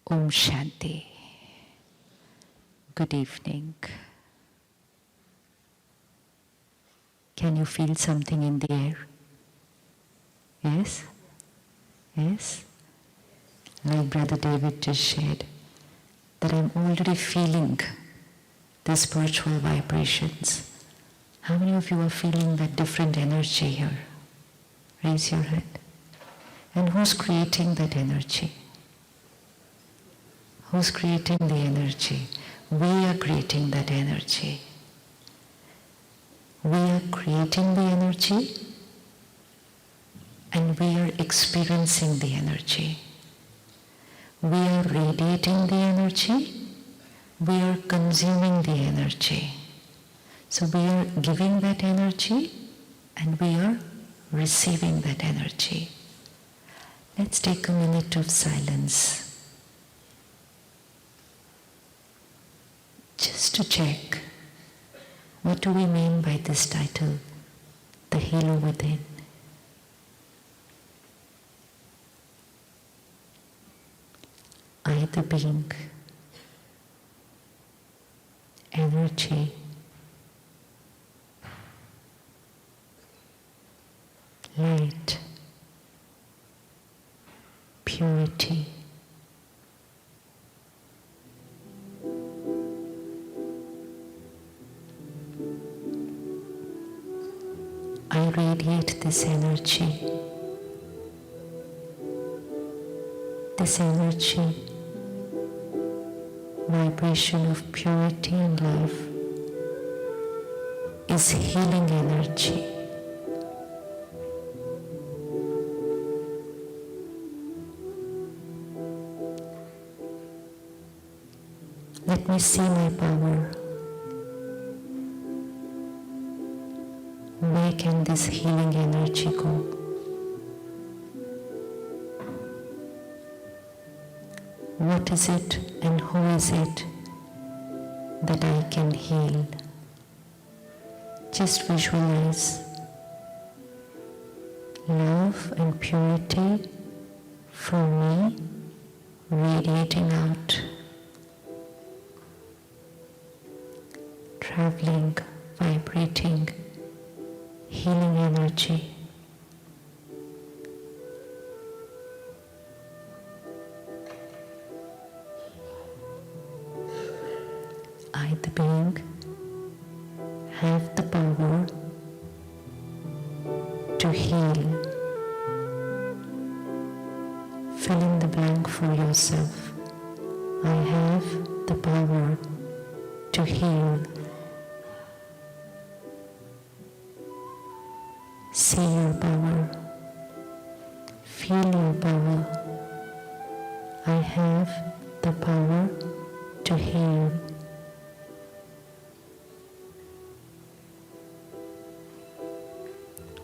Om Shanti. Good evening. Can you feel something in the air? Yes? Yes? Like Brother David just shared, that I'm already feeling the spiritual vibrations. How many of you are feeling that different energy here? Raise your hand. And who's creating that energy? Who's creating the energy? We are creating that energy. We are creating the energy and we are experiencing the energy. We are radiating the energy, we are consuming the energy. So we are giving that energy and we are receiving that energy. Let's take a minute of silence. Just to check, what do we mean by this title, The Healer Within? I, the being, energy, light, purity, I radiate this energy, vibration of purity and love is healing energy. Let me see my power. Where can this healing energy go? What is it and who is it that I can heal? Just visualize love and purity from me radiating out, traveling, vibrating, healing energy. I, the being, have the power to heal. Fill in the blank for yourself. I have the power to heal. See your power. Feel your power. I have the power to heal.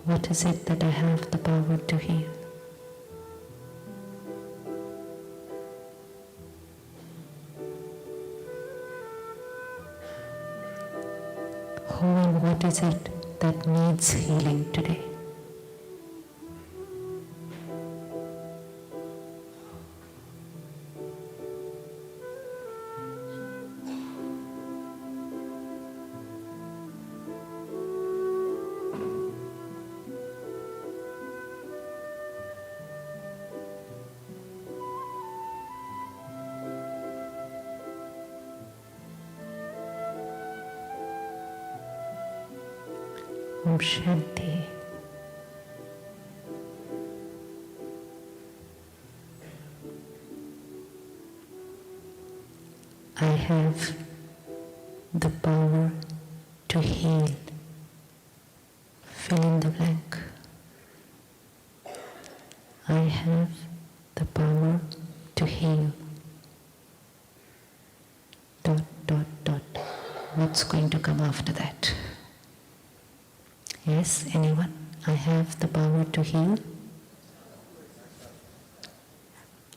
What is it that I have the power to heal? Who and what is it that needs healing today? Om Shanti. I have the power to heal. Fill in the blank. I have the power to heal. Dot, dot, dot. What's going to come after that? Yes, anyone? I have the power to heal.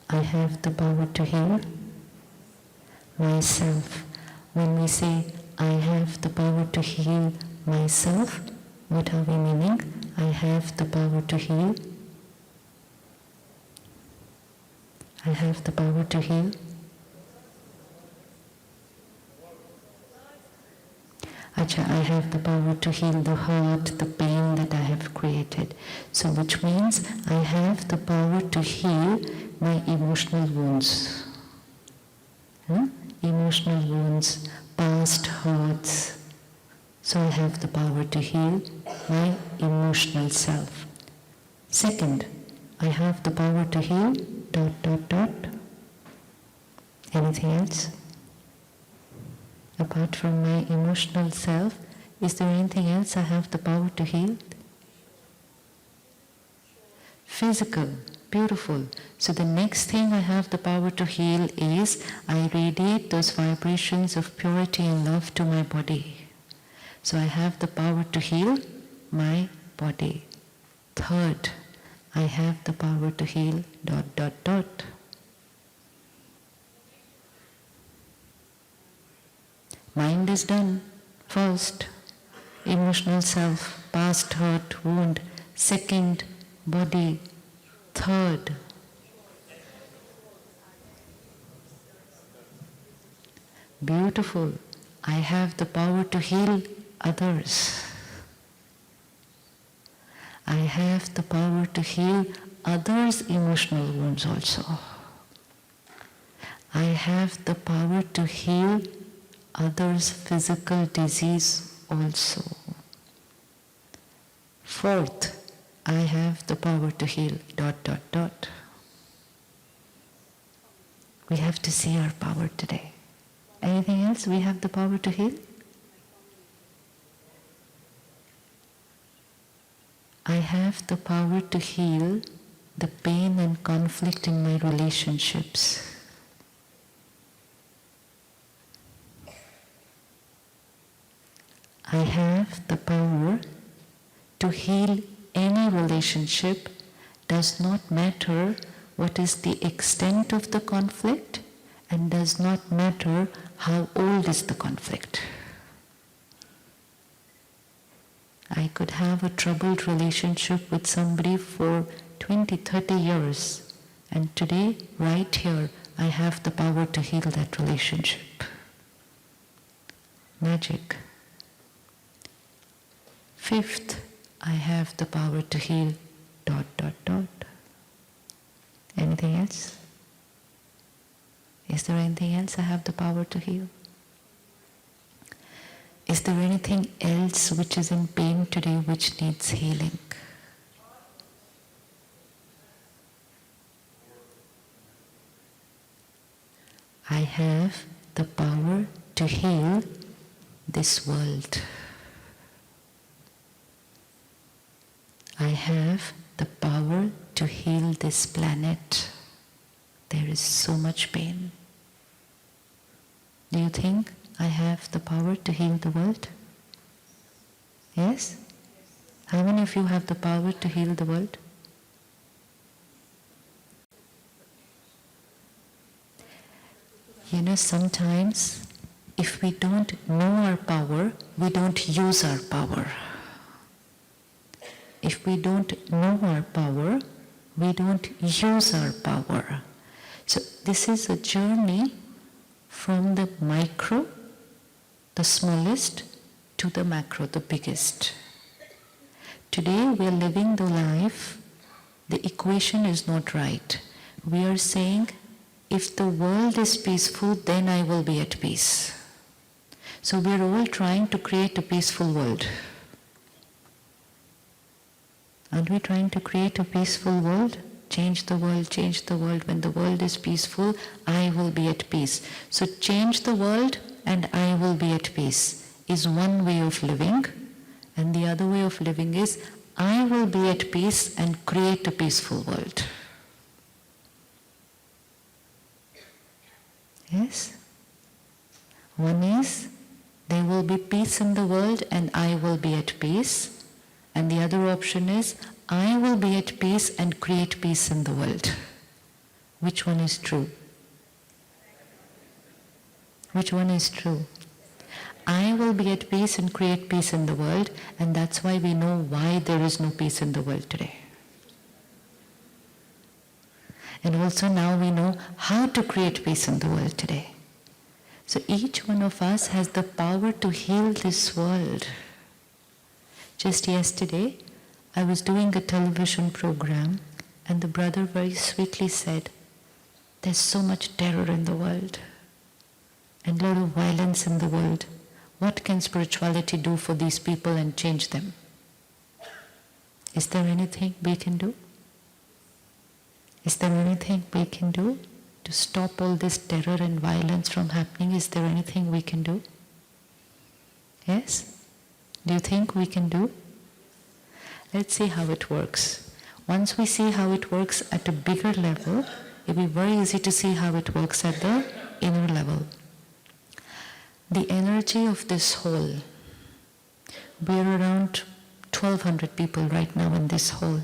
I have the power to heal myself. When we say, I have the power to heal myself, what are we meaning? I have the power to heal. I have the power to heal I have the power to heal the hurt, the pain that I have created. So which means I have the power to heal my emotional wounds. Emotional wounds, past hurts. So I have the power to heal my emotional self. Second, I have the power to heal ... Anything else? Apart from my emotional self, is there anything else I have the power to heal? Physical, beautiful. So the next thing I have the power to heal is I radiate those vibrations of purity and love to my body. So I have the power to heal my body. Third, I have the power to heal ... Mind is done. First, emotional self, past hurt, wound. Second, body. Third, beautiful. I have the power to heal others. I have the power to heal others' emotional wounds also. I have the power to heal others' physical disease also. Fourth, I have the power to heal ... We have to see our power today. Anything else we have the power to heal? I have the power to heal the pain and conflict in my relationships. I have the power to heal any relationship, does not matter what is the extent of the conflict and does not matter how old is the conflict. I could have a troubled relationship with somebody for 20, 30 years, and today, right here, I have the power to heal that relationship. Magic. Fifth, I have the power to heal ... Anything else? Is there anything else I have the power to heal? Is there anything else which is in pain today which needs healing? I have the power to heal this world. I have the power to heal this planet. There is so much pain. Do you think I have the power to heal the world? Yes? How many of you have the power to heal the world? You know, sometimes if we don't know our power, we don't use our power. If we don't know our power, we don't use our power. So this is a journey from the micro, the smallest, to the macro, the biggest. Today we are living the life, the equation is not right. We are saying, if the world is peaceful, then I will be at peace. So we are all trying to create a peaceful world. Aren't we trying to create a peaceful world? Change the world, change the world. When the world is peaceful, I will be at peace. So change the world and I will be at peace is one way of living. And the other way of living is, I will be at peace and create a peaceful world. Yes? One is, there will be peace in the world and I will be at peace. And the other option is, I will be at peace and create peace in the world. Which one is true? Which one is true? I will be at peace and create peace in the world, and that's why we know why there is no peace in the world today. And also now we know how to create peace in the world today. So each one of us has the power to heal this world. Just yesterday, I was doing a television program and the brother very sweetly said, there's so much terror in the world and a lot of violence in the world. What can spirituality do for these people and change them? Is there anything we can do? Is there anything we can do to stop all this terror and violence from happening? Is there anything we can do? Yes? Do you think we can do? Let's see how it works. Once we see how it works at a bigger level, it'll be very easy to see how it works at the inner level. The energy of this hall, we're around 1,200 people right now in this hall.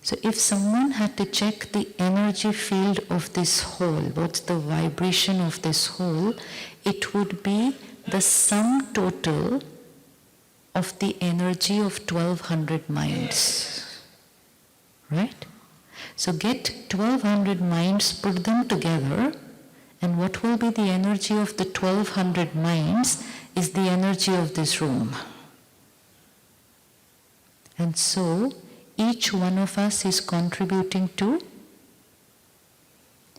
So if someone had to check the energy field of this hall, what's the vibration of this hall, it would be the sum total of the energy of 1,200 minds. Right? So get 1,200 minds, put them together, and what will be the energy of the 1,200 minds is the energy of this room. And so, each one of us is contributing to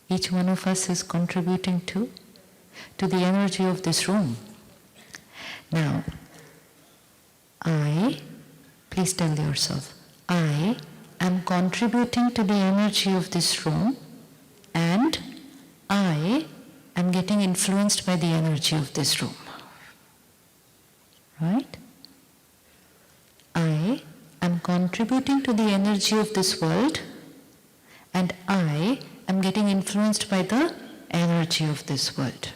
the energy of this room. Now, please tell yourself, I am contributing to the energy of this room and I am getting influenced by the energy of this room. Right? I am contributing to the energy of this world and I am getting influenced by the energy of this world.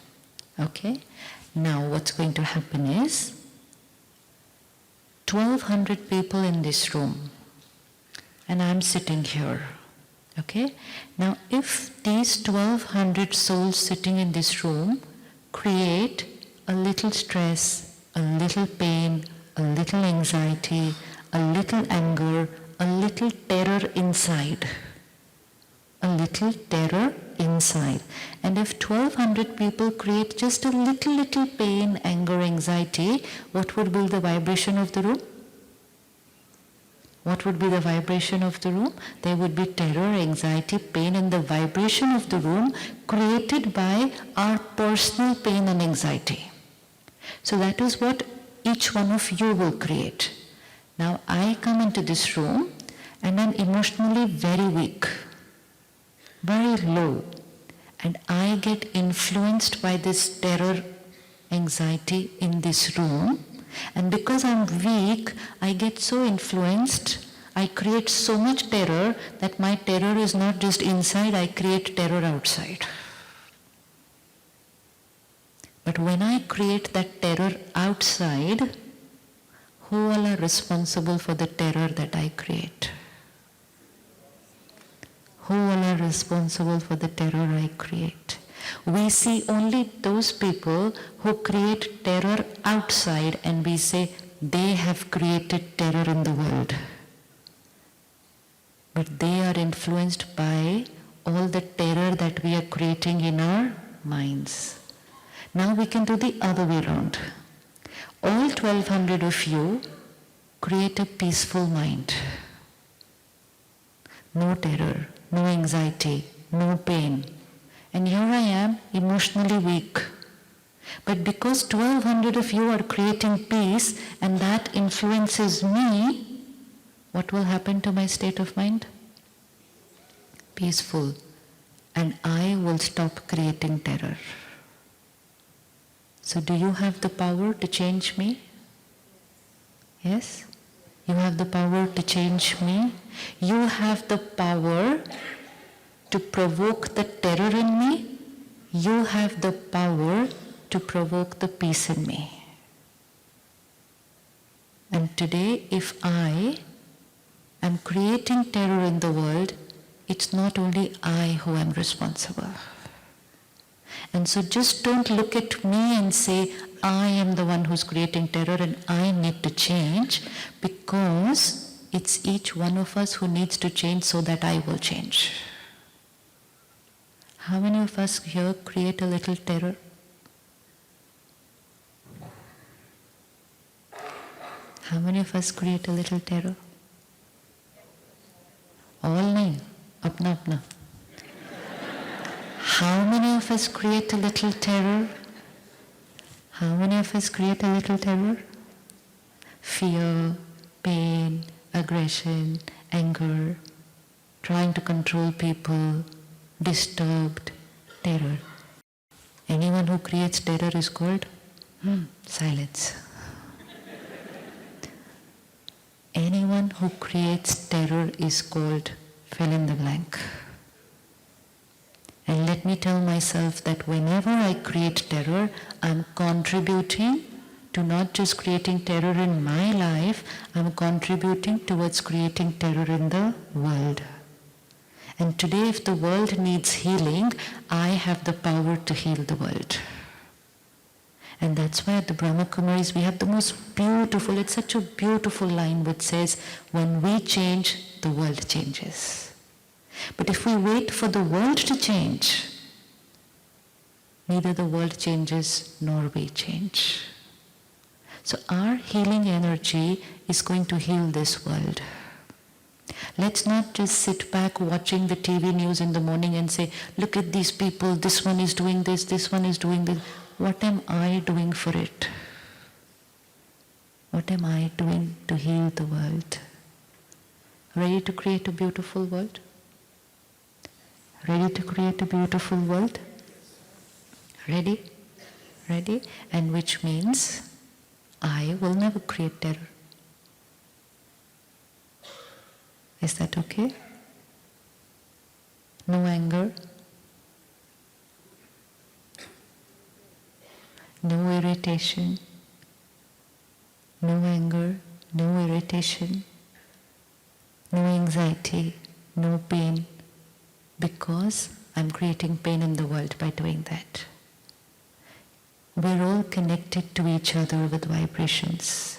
Okay? Now what's going to happen is 1,200 people in this room and I'm sitting here. Okay? Now if these 1,200 souls sitting in this room create a little stress, a little pain, a little anxiety, a little anger, a little terror inside. And if 1,200 people create just a little pain, anger, anxiety, what would be the vibration of the room? What would be the vibration of the room? There would be terror, anxiety, pain, and the vibration of the room created by our personal pain and anxiety. So that is what each one of you will create. Now I come into this room and I'm emotionally very weak, very low, and I get influenced by this terror, anxiety in this room, and because I'm weak, I get so influenced, I create so much terror that my terror is not just inside, I create terror outside. But when I create that terror outside, who all are responsible for the terror that I create? Who all are responsible for the terror I create? We see only those people who create terror outside and we say they have created terror in the world. But they are influenced by all the terror that we are creating in our minds. Now we can do the other way around. All 1,200 of you create a peaceful mind. No terror, no anxiety, no pain. And here I am, emotionally weak. But because 1,200 of you are creating peace and that influences me, what will happen to my state of mind? Peaceful. And I will stop creating terror. So do you have the power to change me? Yes? You have the power to change me. You have the power to provoke the terror in me. You have the power to provoke the peace in me. And today, if I am creating terror in the world, it's not only I who am responsible. And so just don't look at me and say, I am the one who's creating terror and I need to change, because it's each one of us who needs to change so that I will change. How many of us here create a little terror? How many of us create a little terror? All nahi, apna apna. How many of us create a little terror? How many of us create a little terror? Fear, pain, aggression, anger, trying to control people, disturbed, terror. Anyone who creates terror is called silence. Anyone who creates terror is called fill in the blank. And let me tell myself that whenever I create terror, I'm contributing to not just creating terror in my life, I'm contributing towards creating terror in the world. And today, if the world needs healing, I have the power to heal the world. And that's why at the Brahma Kumaris we have the most beautiful, it's such a beautiful line which says, when we change, the world changes. But if we wait for the world to change, neither the world changes nor we change. So our healing energy is going to heal this world. Let's not just sit back watching the TV news in the morning and say, look at these people, this one is doing this one is doing this. What am I doing for it? What am I doing to heal the world? Ready to create a beautiful world? Ready to create a beautiful world? Ready? Ready? And which means I will never create terror. Is that okay? No anger? No irritation? No anger? No irritation? No anxiety? No pain? Because I'm creating pain in the world by doing that. We're all connected to each other with vibrations.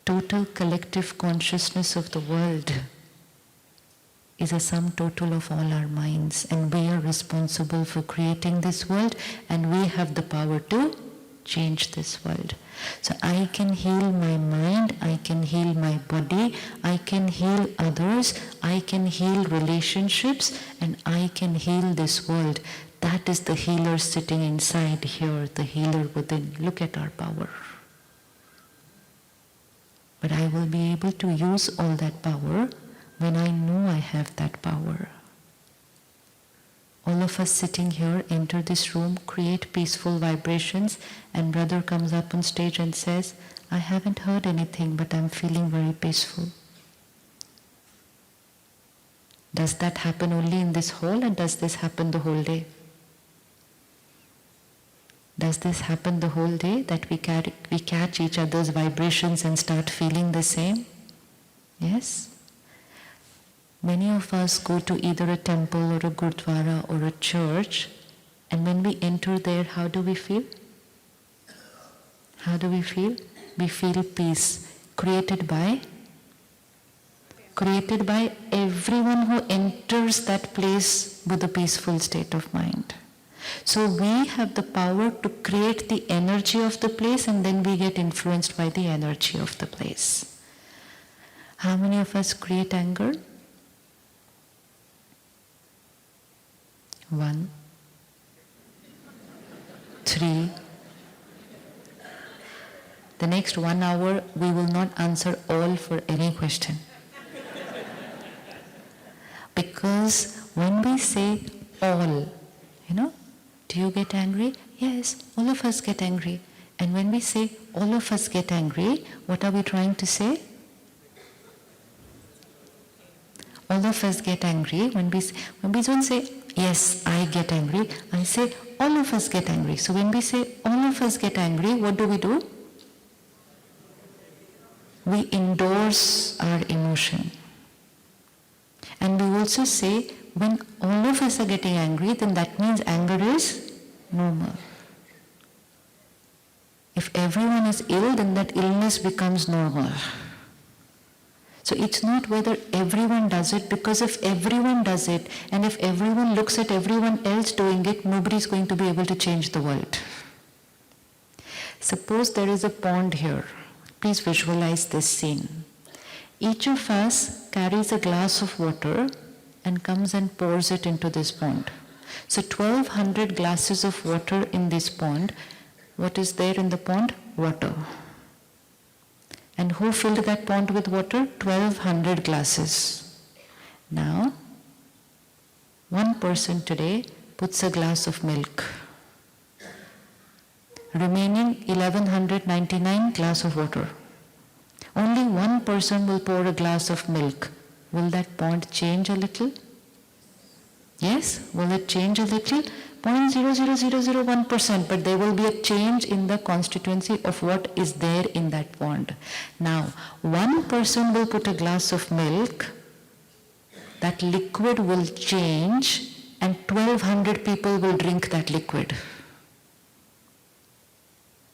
Total collective consciousness of the world is a sum total of all our minds, and we are responsible for creating this world, and we have the power to change this world. So I can heal my mind, I can heal my body, I can heal others, I can heal relationships, and I can heal this world. That is the healer sitting inside here, the healer within. Look at our power. But I will be able to use all that power when I know I have that power. All of us sitting here enter this room, create peaceful vibrations, and brother comes up on stage and says, I haven't heard anything, but I'm feeling very peaceful. Does that happen only in this hall, or does this happen the whole day? Does this happen the whole day, that we catch each other's vibrations and start feeling the same? Yes? Many of us go to either a temple or a gurdwara or a church, and when we enter there, how do we feel? How do we feel? We feel peace, created by everyone who enters that place with a peaceful state of mind. So we have the power to create the energy of the place, and then we get influenced by the energy of the place. How many of us create anger? 1, 3. The next 1 hour, we will not answer all for any question. Because when we say all, do you get angry? Yes, all of us get angry. And when we say all of us get angry, what are we trying to say? All of us get angry. When we don't say, yes, I get angry, I say, all of us get angry. So when we say, all of us get angry, what do? We endorse our emotion. And we also say, when all of us are getting angry, then that means anger is normal. If everyone is ill, then that illness becomes normal. So it's not whether everyone does it, because if everyone does it, and if everyone looks at everyone else doing it, nobody is going to be able to change the world. Suppose there is a pond here. Please visualize this scene. Each of us carries a glass of water and comes and pours it into this pond. So 1200 glasses of water in this pond. What is there in the pond? Water. And who filled that pond with water? 1200 glasses. Now, one person today puts a glass of milk. Remaining 1199 glass of water. Only one person will pour a glass of milk. Will that pond change a little? Yes? Will it change a little? 0.00001%, but there will be a change in the constituency of what is there in that pond. Now, one person will put a glass of milk, that liquid will change, and 1200 people will drink that liquid.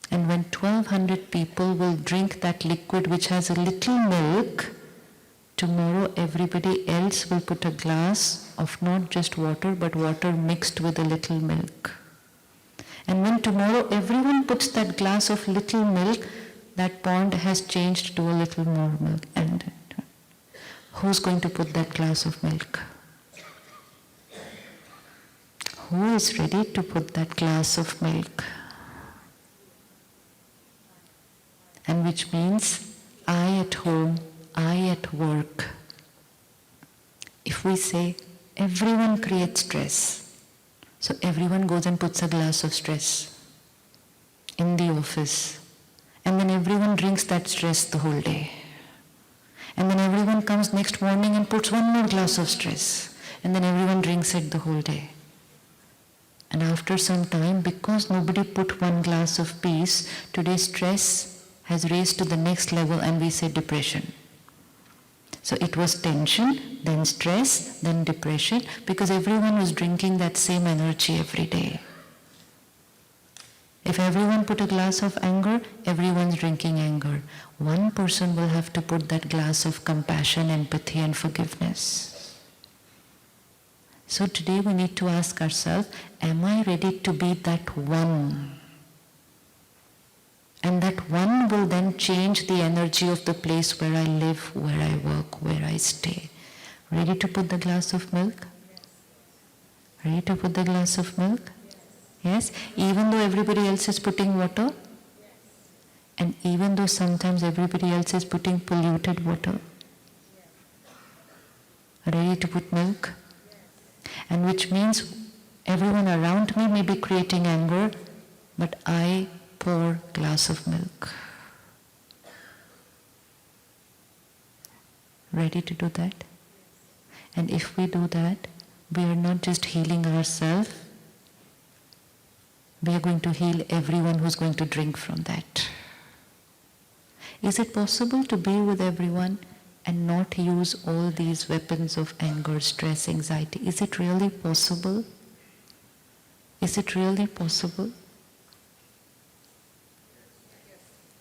And when 1200 people will drink that liquid which has a little milk, tomorrow everybody else will put a glass of not just water, but water mixed with a little milk. And when tomorrow everyone puts that glass of little milk, that pond has changed to a little more milk. And who's going to put that glass of milk? Who is ready to put that glass of milk? And which means I at home, I at work. If we say everyone creates stress, so everyone goes and puts a glass of stress in the office, and then everyone drinks that stress the whole day. And then everyone comes next morning and puts one more glass of stress, and then everyone drinks it the whole day. And after some time, because nobody put one glass of peace, today stress has raised to the next level and we say depression. So it was tension, then stress, then depression, because everyone was drinking that same energy every day. If everyone put a glass of anger, everyone's drinking anger. One person will have to put that glass of compassion, empathy and forgiveness. So today we need to ask ourselves, am I ready to be that one? And that one will then change the energy of the place where I live, where I work, where I stay. Ready to put the glass of milk? Ready to put the glass of milk? Yes? Even though everybody else is putting water? And even though sometimes everybody else is putting polluted water? Ready to put milk? And which means everyone around me may be creating anger, but I pour glass of milk. Ready to do that? And if we do that, we are not just healing ourselves, we are going to heal everyone who's going to drink from that. Is it possible to be with everyone and not use all these weapons of anger, stress, anxiety? Is it really possible? Is it really possible?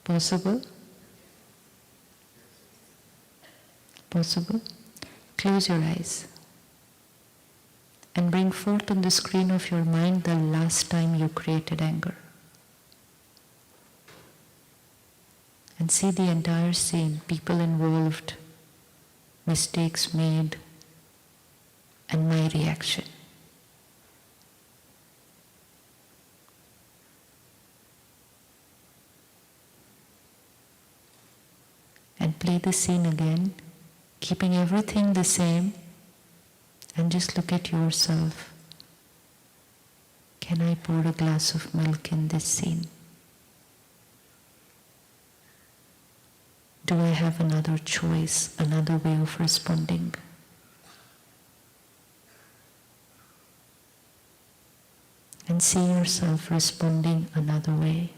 Possible? Possible? Close your eyes and bring forth on the screen of your mind the last time you created anger. And see the entire scene, people involved, mistakes made, and my reaction. And play the scene again, keeping everything the same, and just look at yourself. Can I pour a glass of milk in this scene? Do I have another choice, another way of responding? And see yourself responding another way.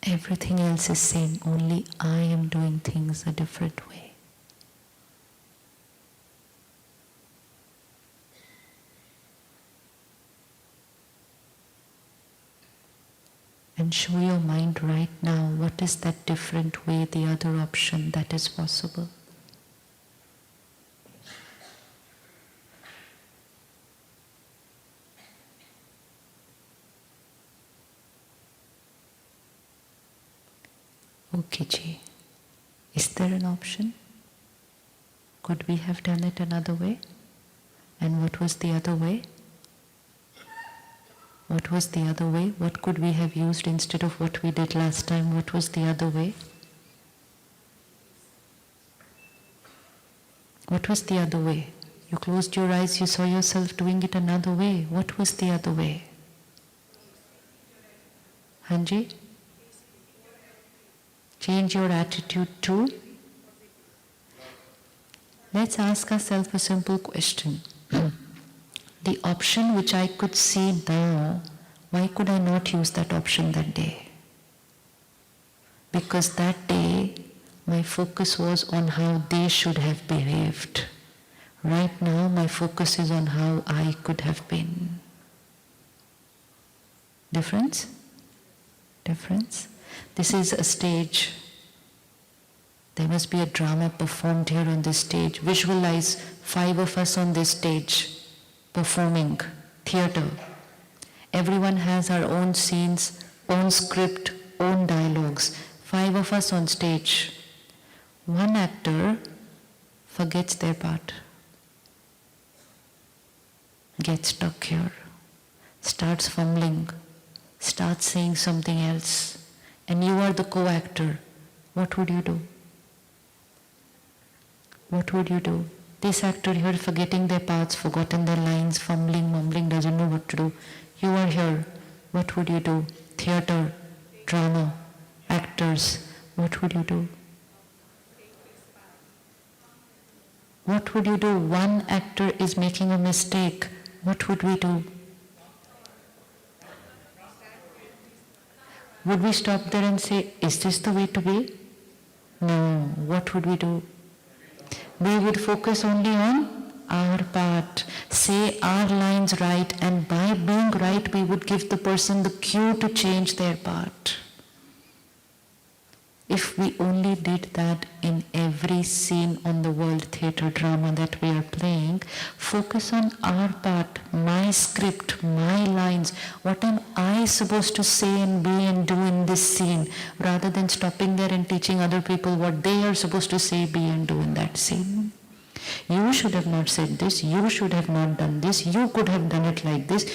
Everything else is same, only I am doing things a different way. And show your mind right now what is that different way, the other option that is possible. कीजिए. Is there an option? Could we have done it another way? And what was the other way? What was the other way? What could we have used instead of what we did last time? What was the other way? What was the other way? You closed your eyes, you saw yourself doing it another way. What was the other way? Hanji? Change your attitude to? Let's ask ourselves a simple question. The option which I could see now, why could I not use that option that day? Because that day, my focus was on how they should have behaved. Right now, my focus is on how I could have been. Difference? Difference? This is a stage. There must be a drama performed here on this stage. Visualize 5 of us on this stage, performing theatre. Everyone has our own scenes, own script, own dialogues. 5 of us on stage. One actor forgets their part, gets stuck here, starts fumbling, starts saying something else, and you are the co-actor. What would you do? What would you do? This actor here forgetting their parts, forgotten their lines, fumbling, mumbling, doesn't know what to do. You are here. What would you do? Theatre, drama, actors. What would you do? What would you do? One actor is making a mistake. What would we do? Would we stop there and say, is this the way to be? No. What would we do? We would focus only on our part, say our lines right, and by being right, we would give the person the cue to change their part. If we only did that in every scene on the world theatre drama that we are playing, focus on our part, my script, my lines, what am I supposed to say and be and do in this scene, rather than stopping there and teaching other people what they are supposed to say, be and do in that scene. You should have not said this, you should have not done this, you could have done it like this.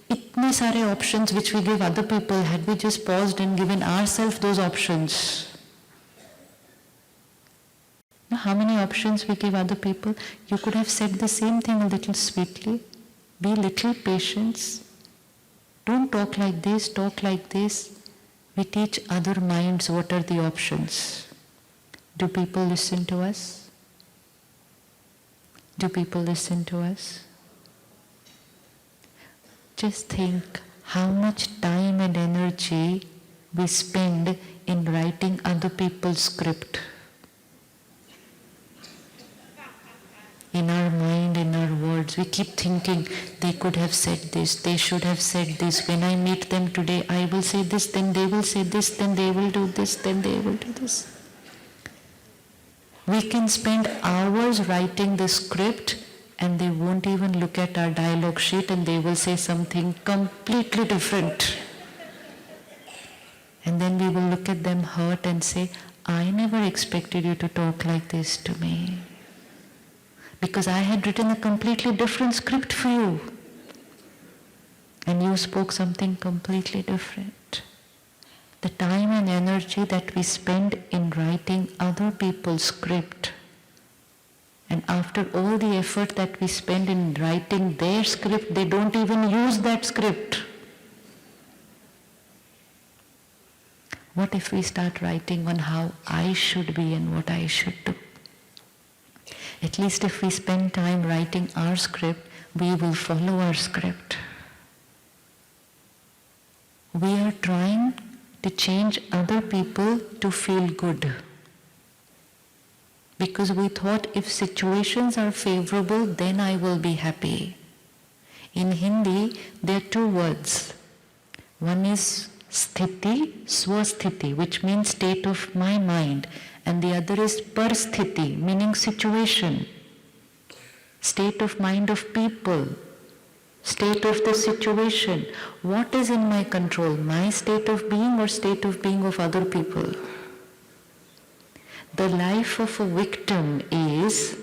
Itne sare options which we give other people, had we just paused and given ourselves those options. Now, how many options we give other people? You could have said the same thing a little sweetly. Be little patient. Don't talk like this, talk like this. We teach other minds what are the options. Do people listen to us? Do people listen to us? Just think how much time and energy we spend in writing other people's script. In our mind, in our words, we keep thinking, they could have said this, they should have said this. When I meet them today, I will say this, then they will say this, then they will do this, then they will do this. We can spend hours writing the script and they won't even look at our dialogue sheet and they will say something completely different. And then we will look at them hurt and say, I never expected you to talk like this to me. Because I had written a completely different script for you. And you spoke something completely different. The time and energy that we spend in writing other people's script, and after all the effort that we spend in writing their script, they don't even use that script. What if we start writing on how I should be and what I should do? At least if we spend time writing our script, we will follow our script. We are trying to change other people to feel good. Because we thought if situations are favorable, then I will be happy. In Hindi, there are 2 words. One is sthiti, swasthiti, which means state of my mind. And the other is parsthiti, meaning situation, state of mind of people, state of the situation. What is in my control, my state of being or state of being of other people? The life of a victim is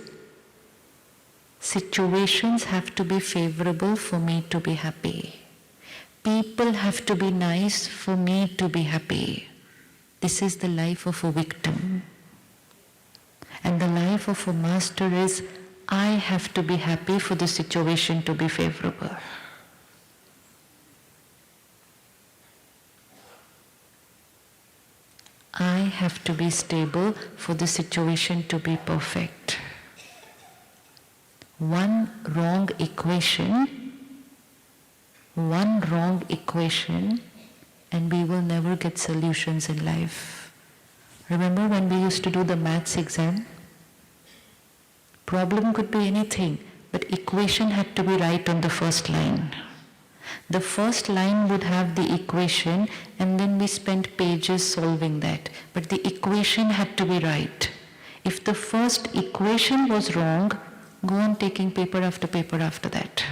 situations have to be favorable for me to be happy. People have to be nice for me to be happy. This is the life of a victim. And the life of a master is, I have to be happy for the situation to be favorable. I have to be stable for the situation to be perfect. One wrong equation, and we will never get solutions in life. Remember when we used to do the maths exam? Problem could be anything, but equation had to be right on the first line. The first line would have the equation, and then we spent pages solving that. But the equation had to be right. If the first equation was wrong, go on taking paper after that.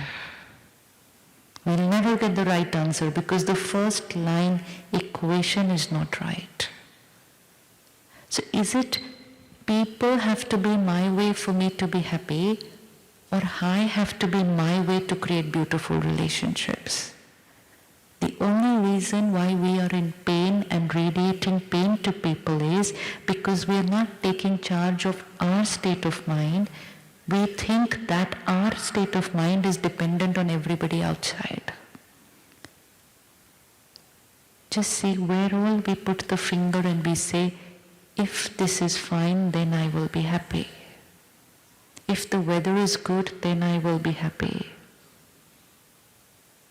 We'll never get the right answer because the first line equation is not right. So is it people have to be my way for me to be happy, or I have to be my way to create beautiful relationships? The only reason why we are in pain and radiating pain to people is because we are not taking charge of our state of mind. We think that our state of mind is dependent on everybody outside. Just see where all we put the finger and we say, if this is fine, then I will be happy. If the weather is good, then I will be happy.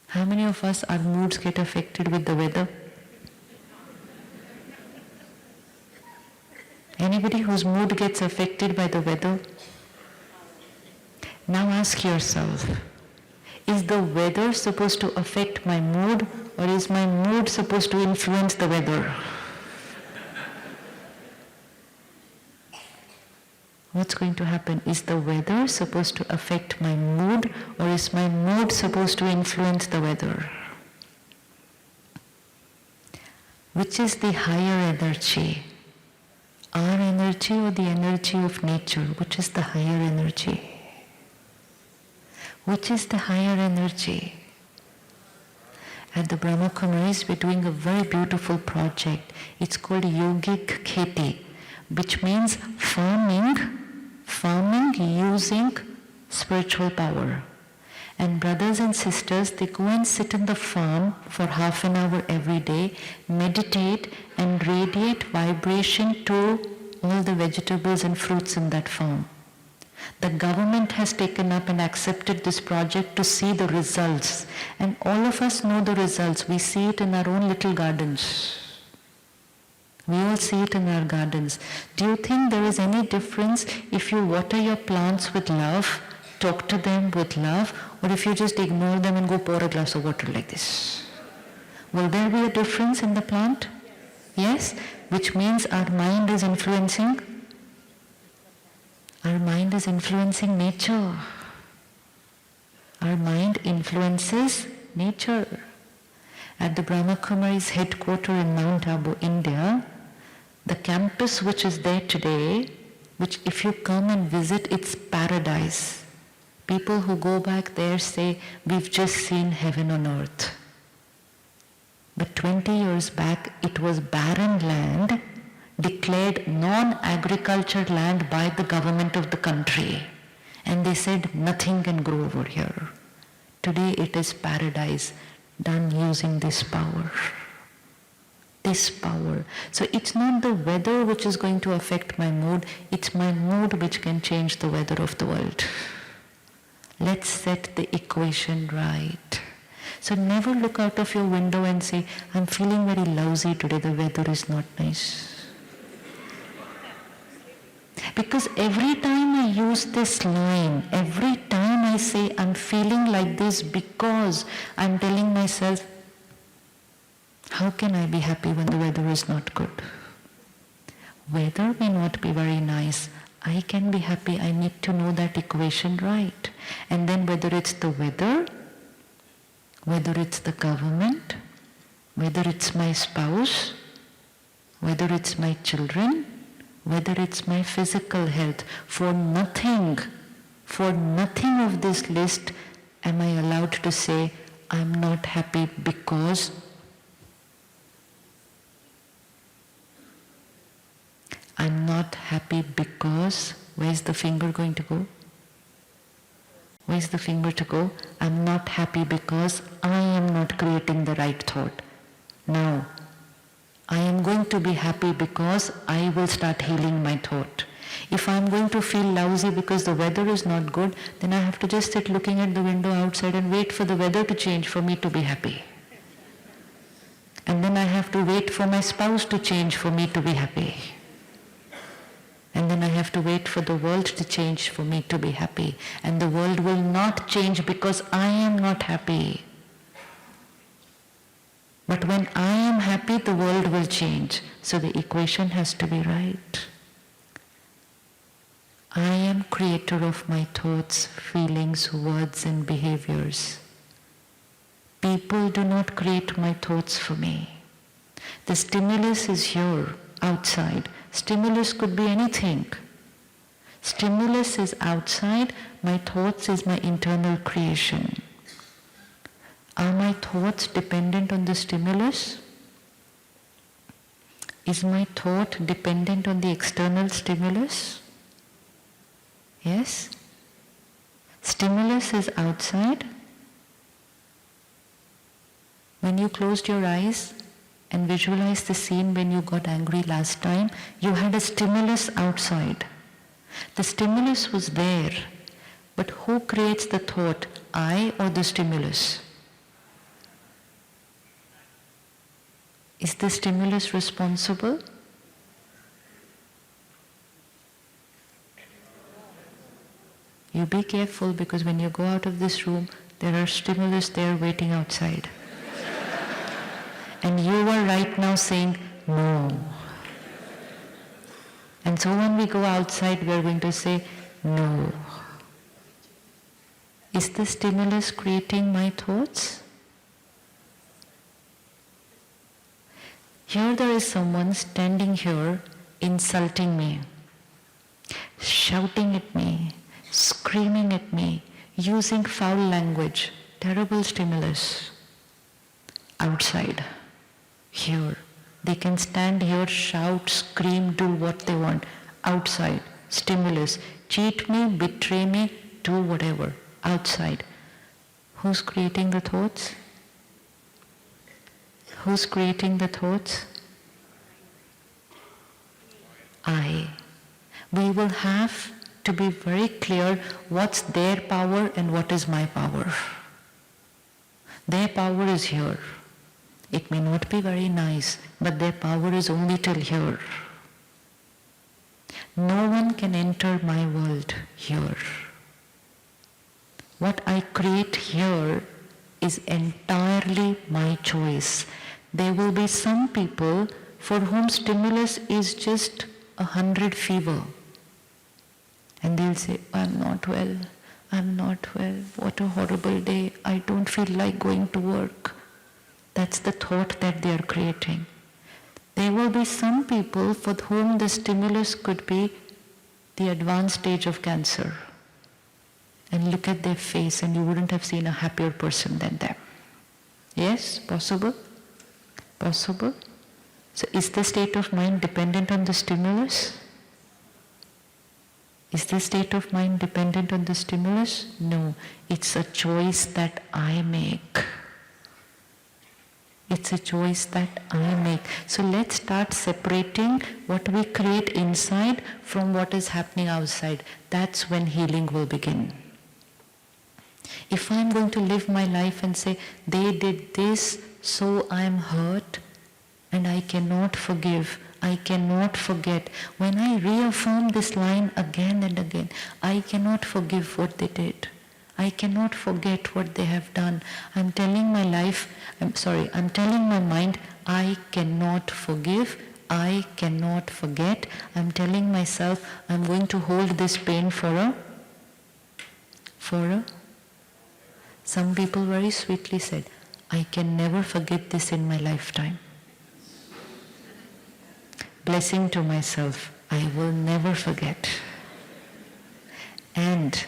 How many of us, our moods get affected with the weather? Anybody whose mood gets affected by the weather? Now ask yourself, is the weather supposed to affect my mood, or is my mood supposed to influence the weather? What's going to happen? Is the weather supposed to affect my mood, or is my mood supposed to influence the weather? Which is the higher energy? Our energy or the energy of nature? Which is the higher energy? Which is the higher energy? At the Brahma Kumaris, we're doing a very beautiful project. It's called Yogic Kheti, which means farming using spiritual power. And brothers and sisters, they go and sit in the farm for half an hour every day, meditate and radiate vibration to all the vegetables and fruits in that farm. The government has taken up and accepted this project to see the results. And all of us know the results. We see it in our own little gardens. We all see it in our gardens. Do you think there is any difference if you water your plants with love, talk to them with love, or if you just ignore them and go pour a glass of water like this? Will there be a difference in the plant? Yes? Which means our mind is influencing. Our mind is influencing nature. Our mind influences nature. At the Brahma Kumaris headquarters in Mount Abu, India, the campus which is there today, which if you come and visit, it's paradise. People who go back there say, we've just seen heaven on earth. But 20 years back, it was barren land, declared non-agriculture land by the government of the country. And they said, nothing can grow over here. Today it is paradise, done using this power. This power. So it's not the weather which is going to affect my mood, it's my mood which can change the weather of the world. Let's set the equation right. So never look out of your window and say, I'm feeling very lousy today, the weather is not nice. Because every time I use this line, every time I say I'm feeling like this because I'm telling myself, how can I be happy when the weather is not good? Weather may not be very nice. I can be happy. I need to know that equation right. And then whether it's the weather, whether it's the government, whether it's my spouse, whether it's my children, whether it's my physical health, for nothing of this list am I allowed to say, I'm not happy because. I'm not happy because. Where's the finger going to go? Where's the finger to go? I'm not happy because I am not creating the right thought. Now, I am going to be happy because I will start healing my thought. If I'm going to feel lousy because the weather is not good, then I have to just sit looking at the window outside and wait for the weather to change for me to be happy. And then I have to wait for my spouse to change for me to be happy. And then I have to wait for the world to change for me to be happy. And the world will not change because I am not happy. But when I am happy, the world will change. So the equation has to be right. I am creator of my thoughts, feelings, words and behaviors. People do not create my thoughts for me. The stimulus is here, outside. Stimulus could be anything. Stimulus is outside, my thoughts is my internal creation. Are my thoughts dependent on the stimulus? Is my thought dependent on the external stimulus? Yes? Stimulus is outside. When you closed your eyes and visualized the scene when you got angry last time, you had a stimulus outside. The stimulus was there, but who creates the thought, I or the stimulus? Is the stimulus responsible? You be careful, because when you go out of this room, there are stimulus there waiting outside. And you are right now saying, no. And so when we go outside, we are going to say, no. Is the stimulus creating my thoughts? Here there is someone standing here insulting me, shouting at me, screaming at me, using foul language, terrible stimulus. Outside, here, they can stand here, shout, scream, do what they want. Outside, stimulus, cheat me, betray me, do whatever. Outside. Who's creating the thoughts? Who's creating the thoughts? I. We will have to be very clear what's their power and what is my power. Their power is here. It may not be very nice, but their power is only till here. No one can enter my world here. What I create here is entirely my choice. There will be some people for whom stimulus is just 100 fever. And they'll say, I'm not well, what a horrible day, I don't feel like going to work. That's the thought that they are creating. There will be some people for whom the stimulus could be the advanced stage of cancer. And look at their face and you wouldn't have seen a happier person than them. Yes, possible? Possible? So is the state of mind dependent on the stimulus? Is the state of mind dependent on the stimulus? No, it's a choice that I make. It's a choice that I make. So let's start separating what we create inside from what is happening outside. That's when healing will begin. If I'm going to live my life and say, they did this, so I'm hurt, and I cannot forgive, I cannot forget. When I reaffirm this line again and again, I cannot forgive what they did. I cannot forget what they have done. I'm telling my mind, I cannot forgive, I cannot forget. I'm telling myself, I'm going to hold this pain Some people very sweetly said, I can never forget this in my lifetime. Blessing to myself, I will never forget. And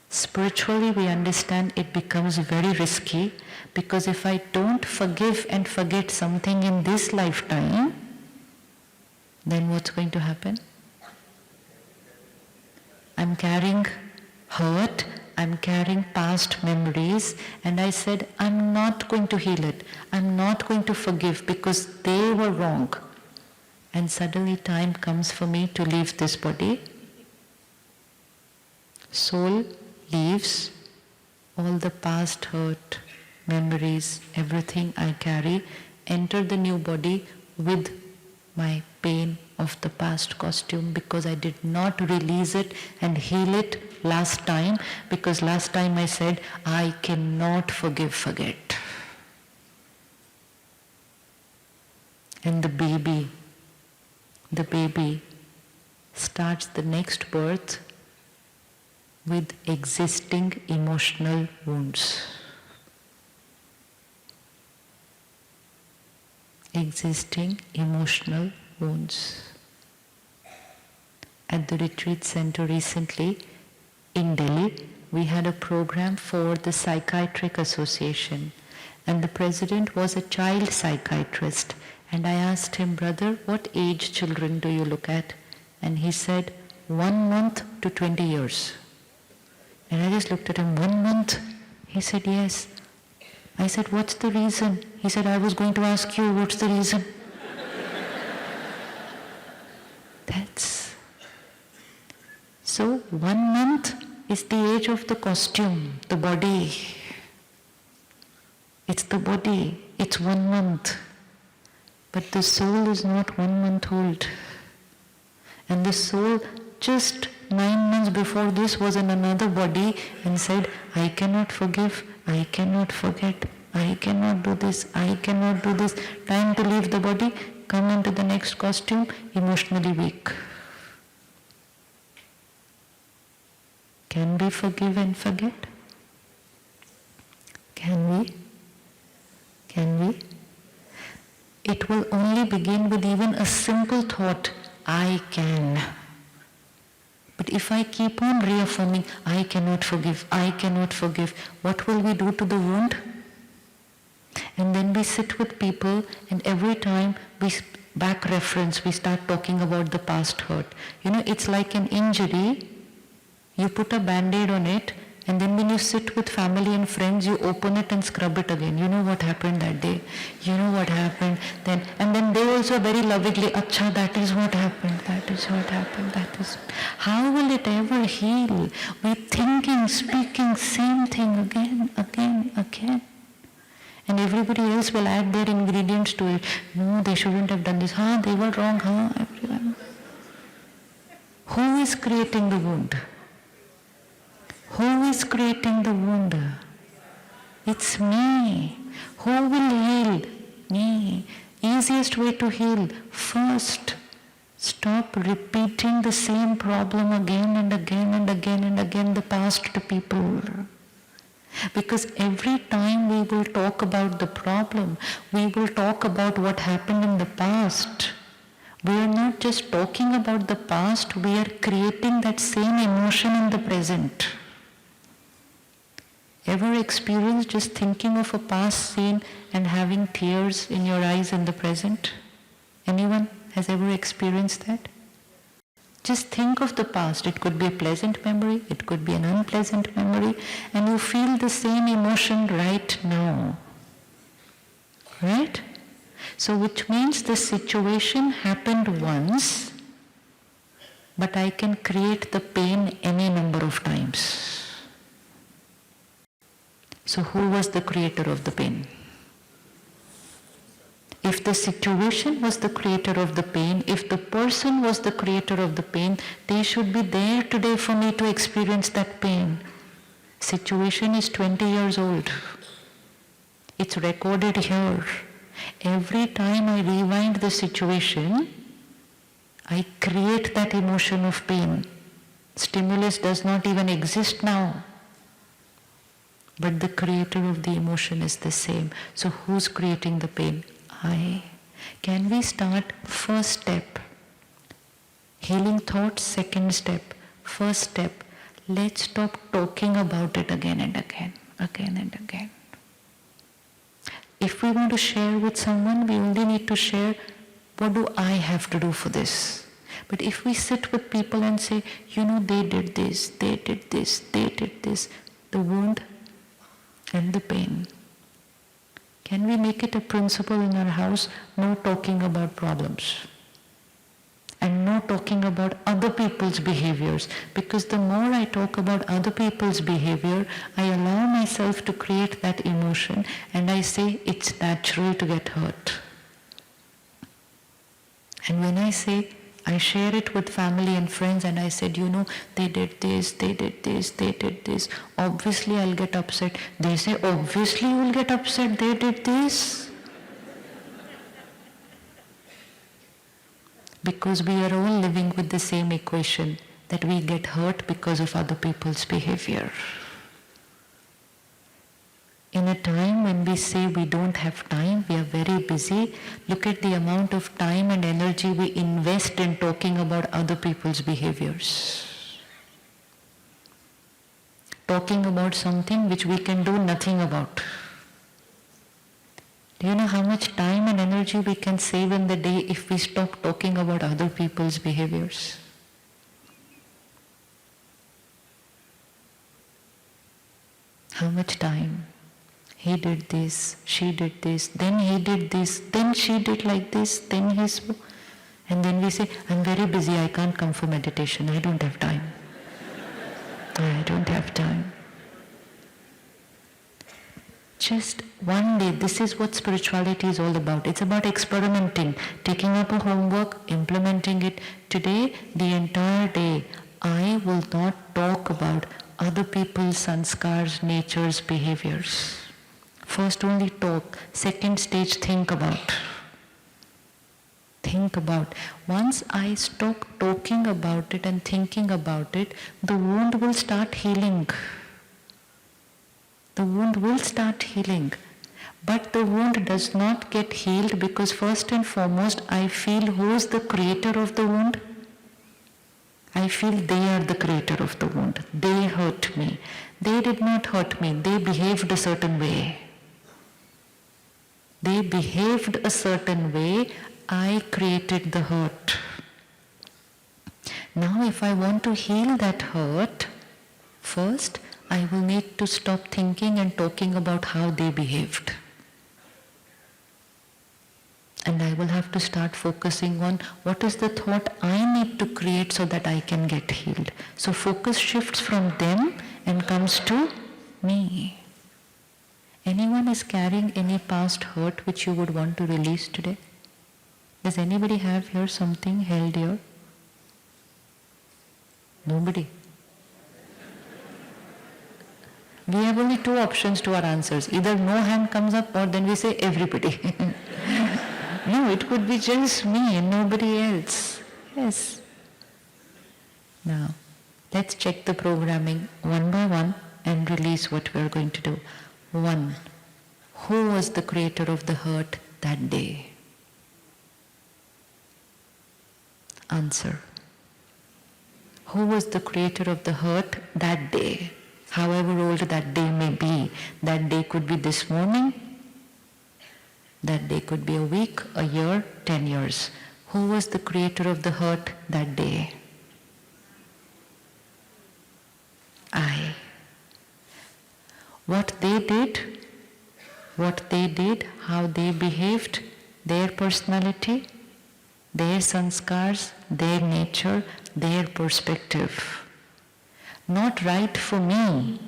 spiritually we understand it becomes very risky, because if I don't forgive and forget something in this lifetime, then what's going to happen? I'm carrying hurt, I'm carrying past memories, and I said, I'm not going to heal it. I'm not going to forgive because they were wrong. And suddenly time comes for me to leave this body. Soul leaves, all the past hurt, memories, everything I carry, enter the new body with my pain of the past costume, because I did not release it and heal it last time, because last time I said, I cannot forget. And the baby starts the next birth with existing emotional wounds. Existing emotional wounds. At the retreat center recently in Delhi, we had a program for the Psychiatric Association, and the president was a child psychiatrist. And I asked him, brother, what age children do you look at? And he said, 1 month to 20 years. And I just looked at him, 1 month? He said, yes. I said, what's the reason? He said, I was going to ask you, what's the reason? So 1 month is the age of the costume, the body. It's the body, it's 1 month. But the soul is not 1 month old. And the soul just 9 months before this was in another body and said, I cannot forgive, I cannot forget, I cannot do this, I cannot do this. Time to leave the body, come into the next costume, emotionally weak. Can we forgive and forget? Can we? Can we? It will only begin with even a simple thought, I can. But if I keep on reaffirming, I cannot forgive, what will we do to the wound? And then we sit with people, and every time we back reference, we start talking about the past hurt. It's like an injury. You put a band-aid on it, and then when you sit with family and friends, you open it and scrub it again. You know what happened that day. You know what happened then. And then they also very lovingly, Acha, that is what happened, that is what happened, that is. How will it ever heal? We're thinking, speaking, same thing again. And everybody else will add their ingredients to it. No, they shouldn't have done this. They were wrong, everyone. Who is creating the wound? Who is creating the wound? It's me. Who will heal? Me. Easiest way to heal. First, stop repeating the same problem again and again and again and again, the past to people. Because every time we will talk about the problem, we will talk about what happened in the past. We are not just talking about the past, we are creating that same emotion in the present. Ever experienced just thinking of a past scene and having tears in your eyes in the present? Anyone has ever experienced that? Just think of the past. It could be a pleasant memory, it could be an unpleasant memory, and you feel the same emotion right now. Right? So which means the situation happened once, but I can create the pain any number of times. So who was the creator of the pain? If the situation was the creator of the pain, if the person was the creator of the pain, they should be there today for me to experience that pain. Situation is 20 years old. It's recorded here. Every time I rewind the situation, I create that emotion of pain. Stimulus does not even exist now. But the creator of the emotion is the same. So who's creating the pain? I. Can we start first step? Healing thoughts, second step. First step, let's stop talking about it again and again, again and again. If we want to share with someone, we only need to share, what do I have to do for this? But if we sit with people and say, they did this, they did this, they did this, the wound and the pain. Can we make it a principle in our house, no talking about problems? And no talking about other people's behaviors. Because the more I talk about other people's behavior, I allow myself to create that emotion and I say it's natural to get hurt. And when I say, I share it with family and friends and I said, they did this, they did this, they did this. Obviously I'll get upset. They say, obviously you'll get upset, they did this. Because we are all living with the same equation, that we get hurt because of other people's behavior. In a time when we say we don't have time, we are very busy, look at the amount of time and energy we invest in talking about other people's behaviors. Talking about something which we can do nothing about. Do you know how much time and energy we can save in the day if we stop talking about other people's behaviors? How much time? He did this, she did this, then he did this, then she did like this, then he spoke. And then we say, I'm very busy, I can't come for meditation, I don't have time. I don't have time. Just one day, this is what spirituality is all about. It's about experimenting, taking up a homework, implementing it. Today, the entire day, I will not talk about other people's sanskars, natures, behaviors. First only talk, second stage think about. Think about. Once I stop talking about it and thinking about it, the wound will start healing. The wound will start healing. But the wound does not get healed because first and foremost I feel who is the creator of the wound? I feel they are the creator of the wound. They hurt me. They did not hurt me. They behaved a certain way. They behaved a certain way. I created the hurt. Now if I want to heal that hurt, first I will need to stop thinking and talking about how they behaved. And I will have to start focusing on what is the thought I need to create so that I can get healed. So focus shifts from them and comes to me. Anyone is carrying any past hurt which you would want to release today? Does anybody have here something held here? Nobody. We have only two options to our answers. Either no hand comes up or then we say everybody. No, it could be just me and nobody else. Yes. Now, let's check the programming one by one and release what we are going to do. 1. Who was the creator of the hurt that day? Answer. Who was the creator of the hurt that day? However old that day may be. That day could be this morning. That day could be a week, a year, 10 years. Who was the creator of the hurt that day? I. What they did, how they behaved, their personality, their sanskars, their nature, their perspective. Not right for me.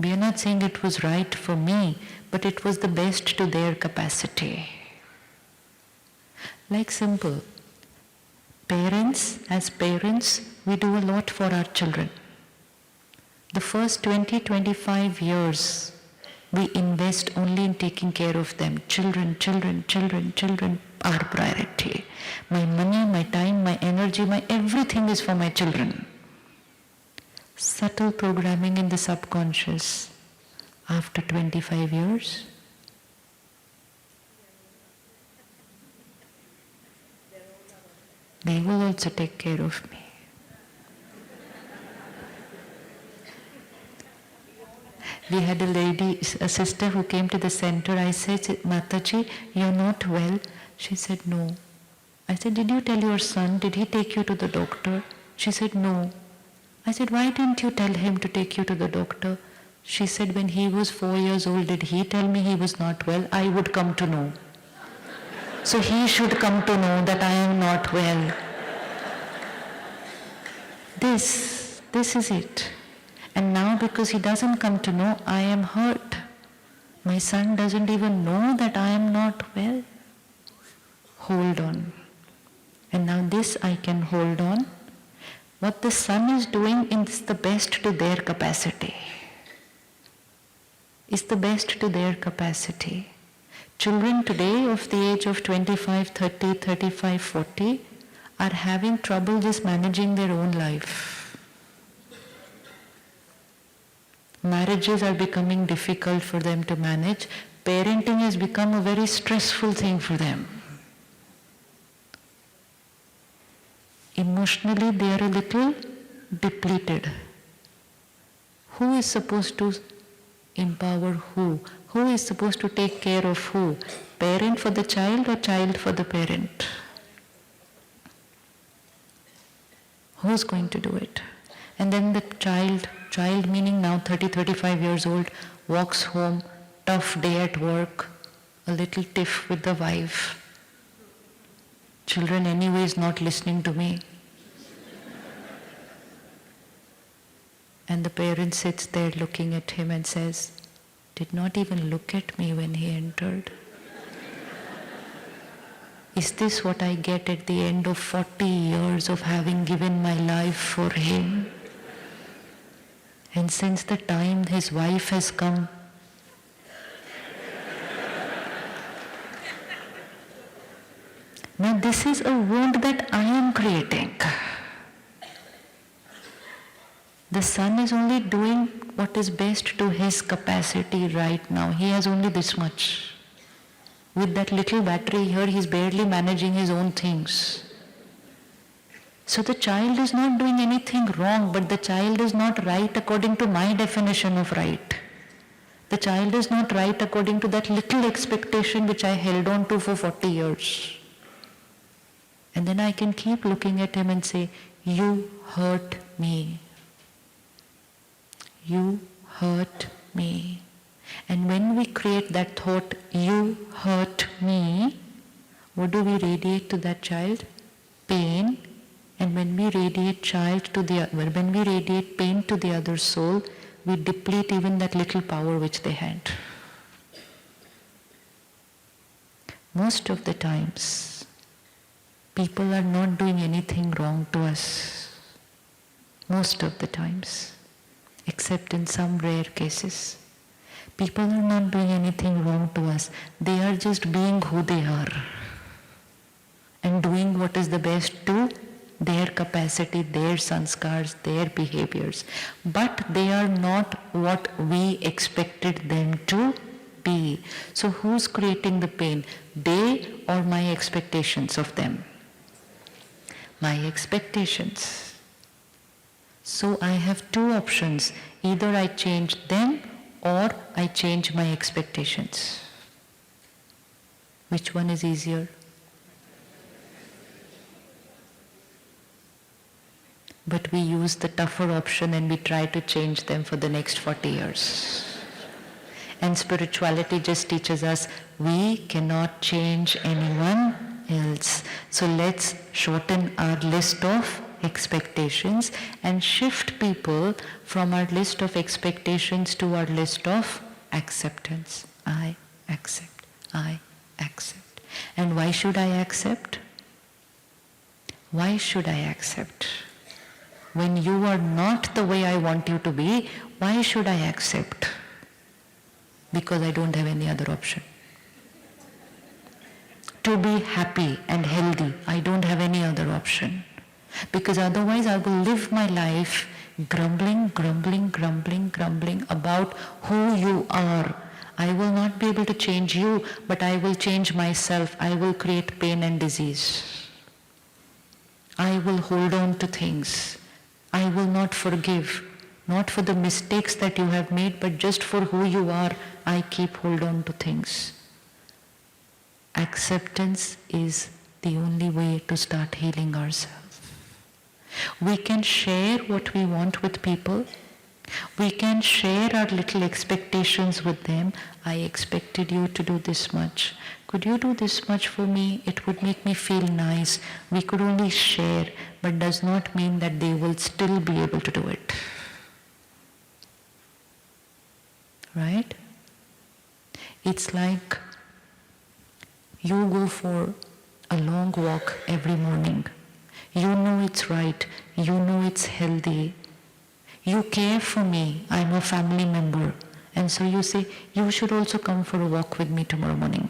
We are not saying it was right for me, but it was the best to their capacity. Like simple. Parents, as parents, we do a lot for our children. The first 20-25 years, we invest only in taking care of them. Children, our priority. My money, my time, my energy, my everything is for my children. Subtle programming in the subconscious. After 25 years, They will also take care of me. We had a lady, a sister who came to the center. I said, Mataji, you're not well. She said, no. I said, did you tell your son? Did he take you to the doctor? She said, no. I said, why didn't you tell him to take you to the doctor? She said, when he was 4 years old, did he tell me he was not well? I would come to know. So he should come to know that I am not well. This is it. And now because he doesn't come to know, I am hurt. My son doesn't even know that I am not well. Hold on. And now this I can hold on. What the son is doing is the best to their capacity. Is the best to their capacity. Children today of the age of 25, 30, 35, 40 are having trouble just managing their own life. Marriages are becoming difficult for them to manage. Parenting has become a very stressful thing for them. Emotionally, they are a little depleted. Who is supposed to empower who? Who is supposed to take care of who? Parent for the child or child for the parent? Who's going to do it? And then the child meaning now 30, 35 years old, walks home, tough day at work, a little tiff with the wife. Children anyways not listening to me. And the parent sits there looking at him and says, did not even look at me when he entered. Is this what I get at the end of 40 years of having given my life for him? And since the time his wife has come, now this is a wound that I am creating. The son is only doing what is best to his capacity right now. He has only this much. With that little battery here, he is barely managing his own things. So the child is not doing anything wrong, but the child is not right according to my definition of right. The child is not right according to that little expectation which I held on to for 40 years. And then I can keep looking at him and say, you hurt me. You hurt me. And when we create that thought, you hurt me, what do we radiate to that child? Pain. And when we radiate pain to the other soul, we deplete even that little power which they had. Most of the times, people are not doing anything wrong to us. Most of the times, except in some rare cases. People are not doing anything wrong to us. They are just being who they are and doing what is the best to their capacity, their sanskars, their behaviors. But they are not what we expected them to be. So who's creating the pain? They or my expectations of them? My expectations. So I have two options. Either I change them or I change my expectations. Which one is easier? But we use the tougher option and we try to change them for the next 40 years. And spirituality just teaches us we cannot change anyone else. So let's shorten our list of expectations and shift people from our list of expectations to our list of acceptance. I accept. I accept. And why should I accept? Why should I accept? When you are not the way I want you to be, why should I accept? Because I don't have any other option. To be happy and healthy, I don't have any other option. Because otherwise I will live my life grumbling about who you are. I will not be able to change you, but I will change myself. I will create pain and disease. I will hold on to things. I will not forgive. Not for the mistakes that you have made, but just for who you are, I keep hold on to things. Acceptance is the only way to start healing ourselves. We can share what we want with people. We can share our little expectations with them. I expected you to do this much. Could you do this much for me? It would make me feel nice. We could only share, but does not mean that they will still be able to do it. Right? It's like you go for a long walk every morning. You know it's right. You know it's healthy. You care for me. I'm a family member. And so you say, you should also come for a walk with me tomorrow morning.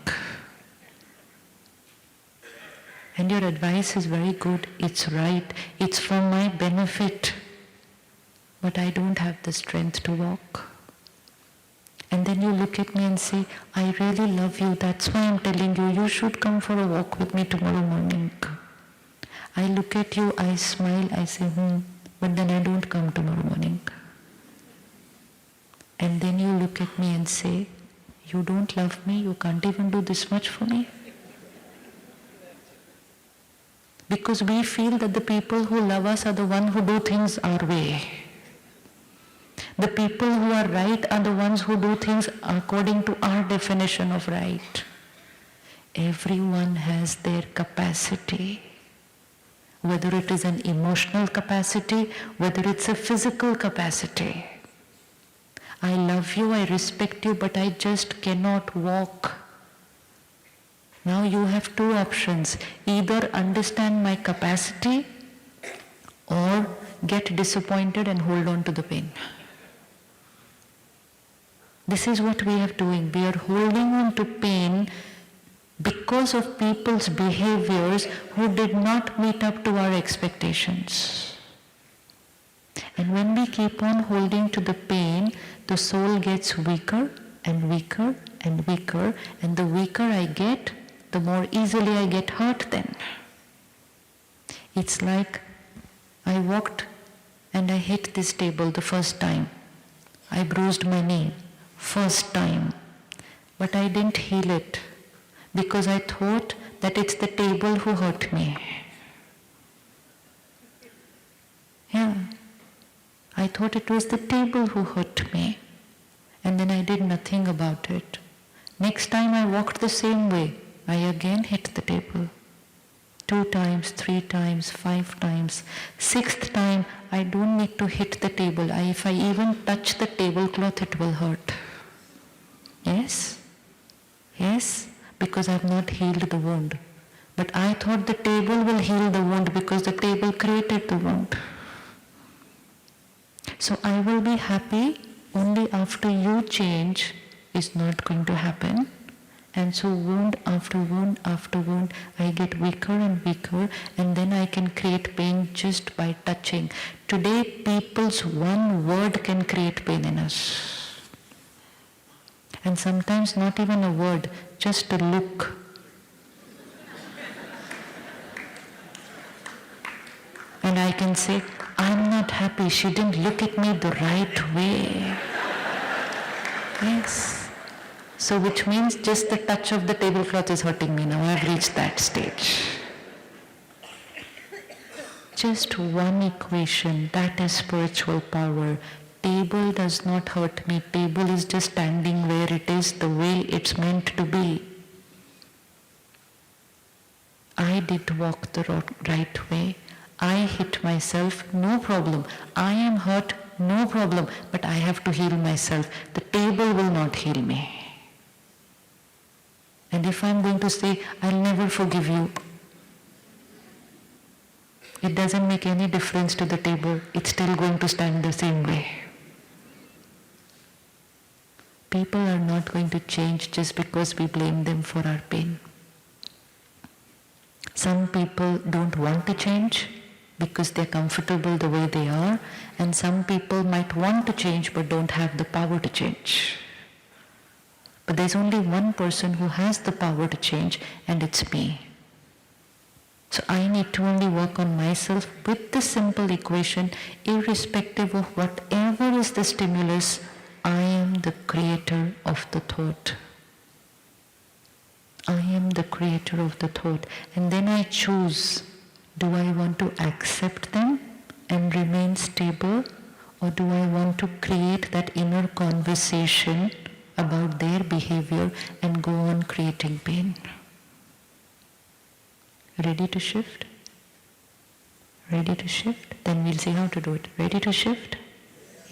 And your advice is very good. It's right. It's for my benefit. But I don't have the strength to walk. And then you look at me and say, I really love you. That's why I'm telling you, you should come for a walk with me tomorrow morning. I look at you, I smile, I say, but then I don't come tomorrow morning. And then you look at me and say, you don't love me, you can't even do this much for me. Because we feel that the people who love us are the ones who do things our way. The people who are right are the ones who do things according to our definition of right. Everyone has their capacity. Whether it is an emotional capacity, whether it's a physical capacity. I love you, I respect you, but I just cannot walk. Now you have two options. Either understand my capacity or get disappointed and hold on to the pain. This is what we are doing. We are holding on to pain because of people's behaviors who did not meet up to our expectations. And when we keep on holding to the pain, the soul gets weaker and weaker and weaker, and the weaker I get, the more easily I get hurt then. It's like I walked and I hit this table the first time. I bruised my knee, first time, but I didn't heal it. Because I thought that it's the table who hurt me. Yeah, I thought it was the table who hurt me. And then I did nothing about it. Next time I walked the same way. I again hit the table. 2 times, 3 times, 5 times. 6th time, I don't need to hit the table. If I even touch the tablecloth, it will hurt. Yes? Yes? Because I have not healed the wound. But I thought the table will heal the wound because the table created the wound. So I will be happy only after you change is not going to happen. And so wound after wound after wound, I get weaker and weaker, and then I can create pain just by touching. Today, people's one word can create pain in us. And sometimes not even a word, just a look. And I can say, I'm not happy, she didn't look at me the right way. Yes. So which means just the touch of the tablecloth is hurting me now. I've reached that stage. Just one equation, that is spiritual power. Table does not hurt me. Table is just standing where it is, the way it's meant to be. I did walk the right way. I hit myself, no problem. I am hurt, no problem. But I have to heal myself. The table will not heal me. And if I'm going to say, I'll never forgive you, it doesn't make any difference to the table. It's still going to stand the same way. People are not going to change just because we blame them for our pain. Some people don't want to change because they're comfortable the way they are, and some people might want to change but don't have the power to change. But there's only one person who has the power to change, and it's me. So I need to only work on myself with the simple equation, irrespective of whatever is the stimulus, I am the creator of the thought. I am the creator of the thought. And then I choose, do I want to accept them and remain stable, or do I want to create that inner conversation about their behavior and go on creating pain? Ready to shift? Ready to shift? Then we'll see how to do it. Ready to shift?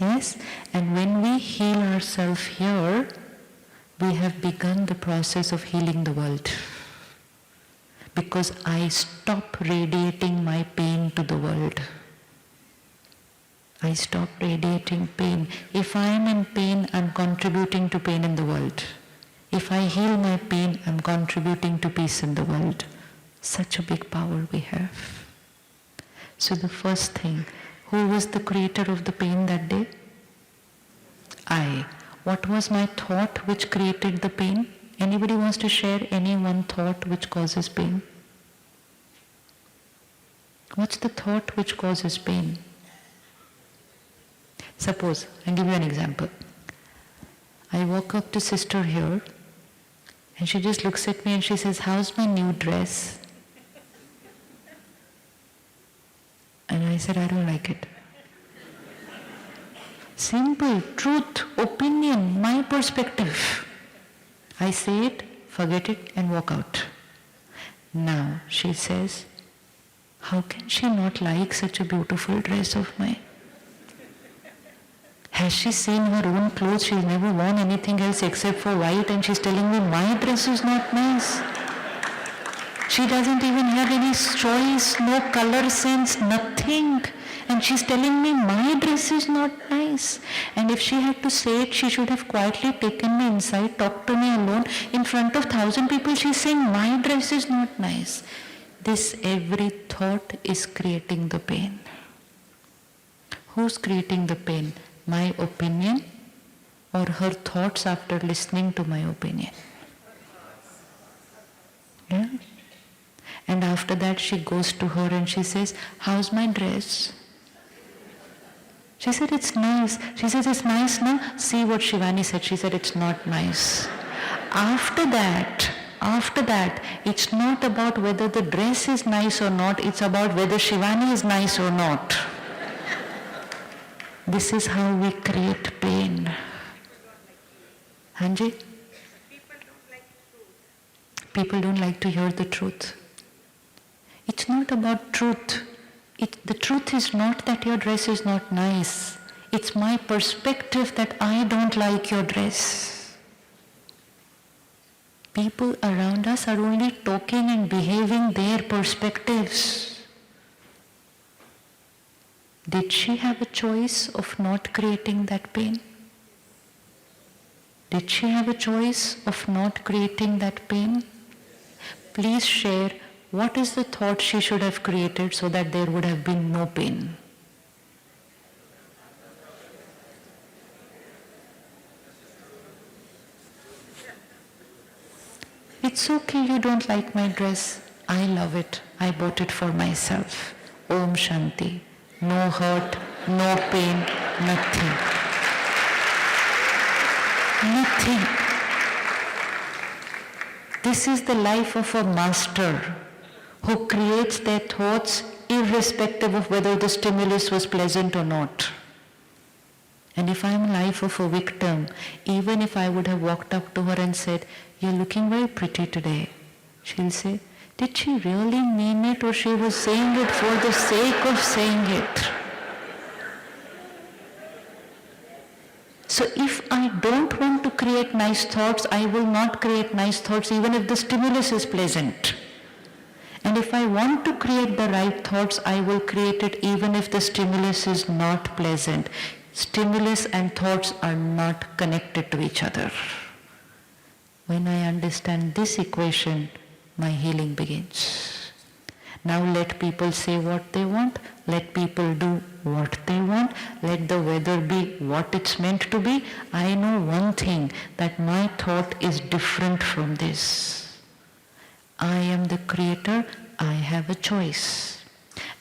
Yes? And when we heal ourselves here, we have begun the process of healing the world. Because I stop radiating my pain to the world. I stop radiating pain. If I am in pain, I'm contributing to pain in the world. If I heal my pain, I'm contributing to peace in the world. Such a big power we have. So the first thing, who was the creator of the pain that day? I. What was my thought which created the pain? Anybody wants to share any one thought which causes pain? What's the thought which causes pain? Suppose, I'll give you an example. I walk up to sister here and she just looks at me and she says, how's my new dress? And I said, I don't like it. Simple, truth, opinion, my perspective. I say it, forget it, and walk out. Now, she says, how can she not like such a beautiful dress of mine? Has she seen her own clothes? She's never worn anything else except for white, and she's telling me my dress is not nice. She doesn't even have any choice, no color sense, nothing. And she's telling me my dress is not nice. And if she had to say it, she should have quietly taken me inside, talked to me alone. In front of 1,000 people, she's saying my dress is not nice. This every thought is creating the pain. Who's creating the pain? My opinion or her thoughts after listening to my opinion? Yeah? And after that she goes to her and she says, how's my dress? She said, it's nice. She says, it's nice now? See what Shivani said. She said, it's not nice. After that, it's not about whether the dress is nice or not. It's about whether Shivani is nice or not. This is how we create pain. Hanji? People don't like to hear the truth. It's not about truth. The truth is not that your dress is not nice. It's my perspective that I don't like your dress. People around us are only talking and behaving their perspectives. Did she have a choice of not creating that pain? Did she have a choice of not creating that pain? Please share what is the thought she should have created so that there would have been no pain. It's okay you don't like my dress. I love it. I bought it for myself. Om Shanti. No hurt, no pain, nothing. Nothing. This is the life of a master who creates their thoughts irrespective of whether the stimulus was pleasant or not. And if I'm in life of a victim, even if I would have walked up to her and said, you're looking very pretty today, she'll say, did she really mean it or she was saying it for the sake of saying it? So if I don't want to create nice thoughts, I will not create nice thoughts even if the stimulus is pleasant. And if I want to create the right thoughts, I will create it even if the stimulus is not pleasant. Stimulus and thoughts are not connected to each other. When I understand this equation, my healing begins. Now let people say what they want, let people do what they want, let the weather be what it's meant to be. I know one thing, that my thought is different from this. I am the creator, I have a choice.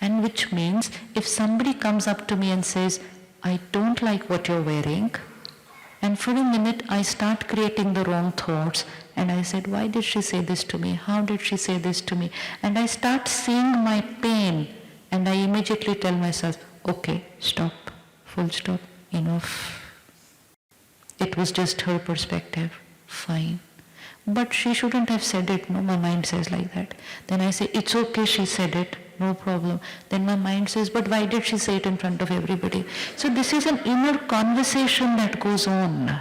And which means if somebody comes up to me and says, I don't like what you're wearing, and for a minute I start creating the wrong thoughts, and I said, why did she say this to me? How did she say this to me? And I start seeing my pain, and I immediately tell myself, okay, stop, full stop, enough. It was just her perspective, fine. But she shouldn't have said it, no, my mind says like that. Then I say, it's okay, she said it, no problem. Then my mind says, but why did she say it in front of everybody? So this is an inner conversation that goes on.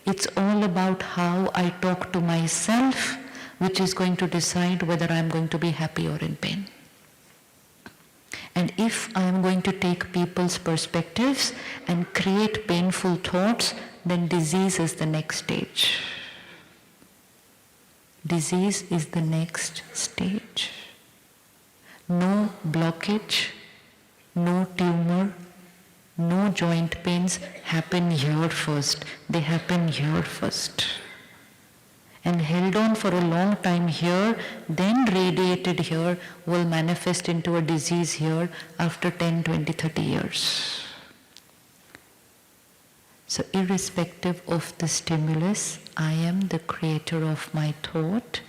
It's all about how I talk to myself, which is going to decide whether I'm going to be happy or in pain. And if I'm going to take people's perspectives and create painful thoughts, then disease is the next stage. Disease is the next stage. No blockage, no tumor, no joint pains happen here first. They happen here first. And held on for a long time here, then radiated here, will manifest into a disease here after 10, 20, 30 years. So irrespective of the stimulus, I am the creator of my thought.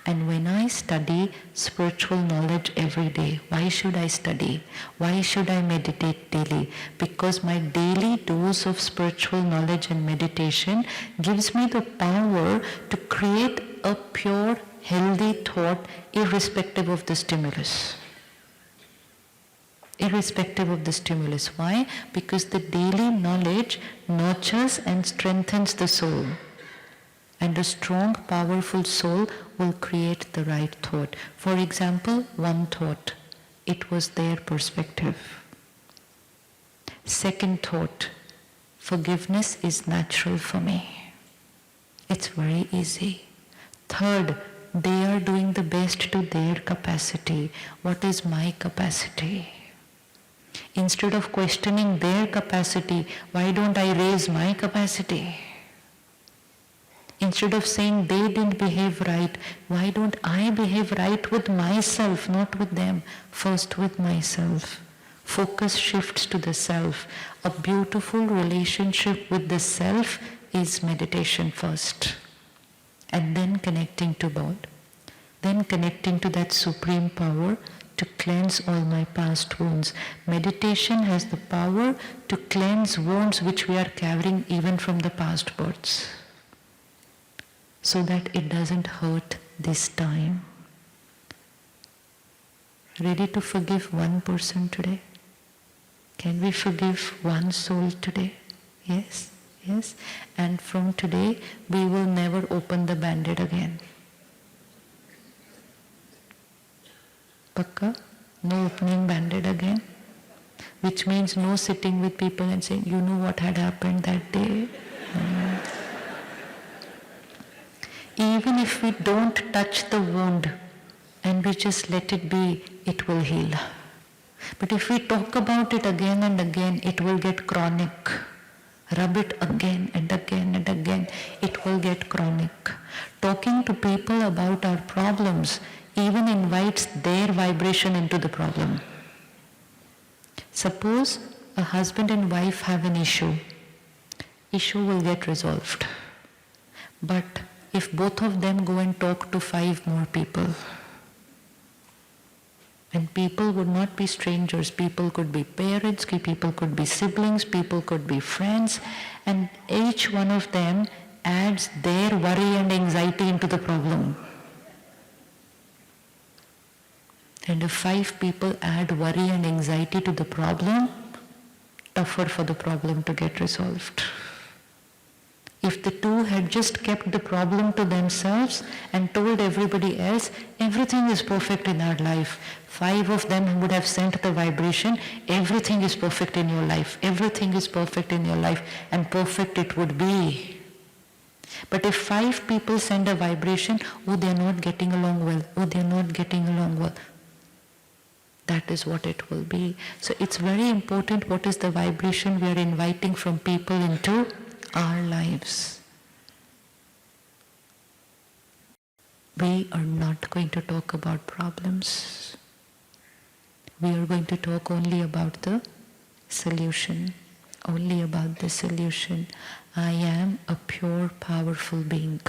And when I study spiritual knowledge every day, why should I study? Why should I meditate daily? Because my daily dose of spiritual knowledge and meditation gives me the power to create a pure, healthy thought irrespective of the stimulus. Irrespective of the stimulus. Why? Because the daily knowledge nurtures and strengthens the soul. And a strong, powerful soul will create the right thought. For example, one thought. It was their perspective. Second thought. Forgiveness is natural for me. It's very easy. Third, they are doing the best to their capacity. What is my capacity? Instead of questioning their capacity, why don't I raise my capacity? Instead of saying they didn't behave right, why don't I behave right with myself, not with them, first with myself? Focus shifts to the self. A beautiful relationship with the self is meditation first. And then connecting to God. Then connecting to that supreme power to cleanse all my past wounds. Meditation has the power to cleanse wounds which we are carrying even from the past births, so that it doesn't hurt this time. Ready to forgive one person today? Can we forgive one soul today? Yes, yes. And from today, we will never open the Band-Aid again. Pakka? No opening Band-Aid again? Which means no sitting with people and saying, you know what had happened that day? Even if we don't touch the wound and we just let it be, it will heal. But if we talk about it again and again, it will get chronic. Rub it again and again and again, it will get chronic. Talking to people about our problems even invites their vibration into the problem. Suppose a husband and wife have an issue. Issue will get resolved. But if both of them go and talk to 5 more people, and people would not be strangers, people could be parents, people could be siblings, people could be friends, and each one of them adds their worry and anxiety into the problem. And if 5 people add worry and anxiety to the problem, tougher for the problem to get resolved. If the 2 had just kept the problem to themselves and told everybody else, everything is perfect in our life, 5 of them would have sent the vibration, everything is perfect in your life, everything is perfect in your life, and perfect it would be. But if 5 people send a vibration, oh, they are not getting along well, oh, they are not getting along well, that is what it will be. So it's very important what is the vibration we are inviting from people into our lives. We are not going to talk about problems. We are going to talk only about the solution. Only about the solution. I am a pure, powerful being.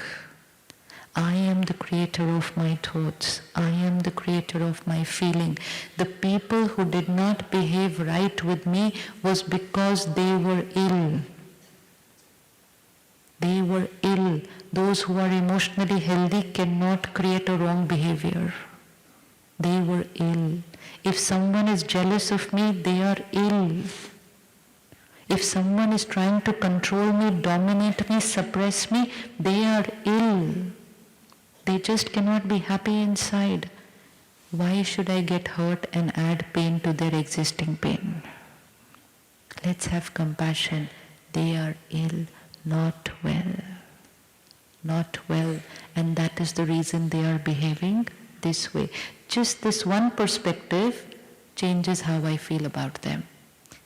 I am the creator of my thoughts. I am the creator of my feeling. The people who did not behave right with me was because they were ill. They were ill. Those who are emotionally healthy cannot create a wrong behavior. They were ill. If someone is jealous of me, they are ill. If someone is trying to control me, dominate me, suppress me, they are ill. They just cannot be happy inside. Why should I get hurt and add pain to their existing pain? Let's have compassion. They are ill, not well. Not well. And that is the reason they are behaving this way. Just this one perspective changes how I feel about them.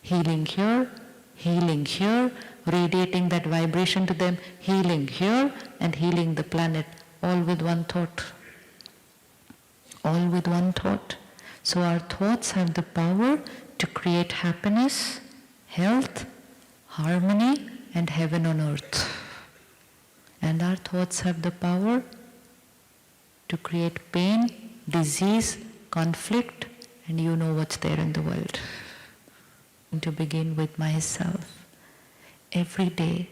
Healing here, radiating that vibration to them, healing here and healing the planet, all with one thought. All with one thought. So our thoughts have the power to create happiness, health, harmony, and heaven on earth. And our thoughts have the power to create pain, disease, conflict, and you know what's there in the world. To begin with myself. Every day,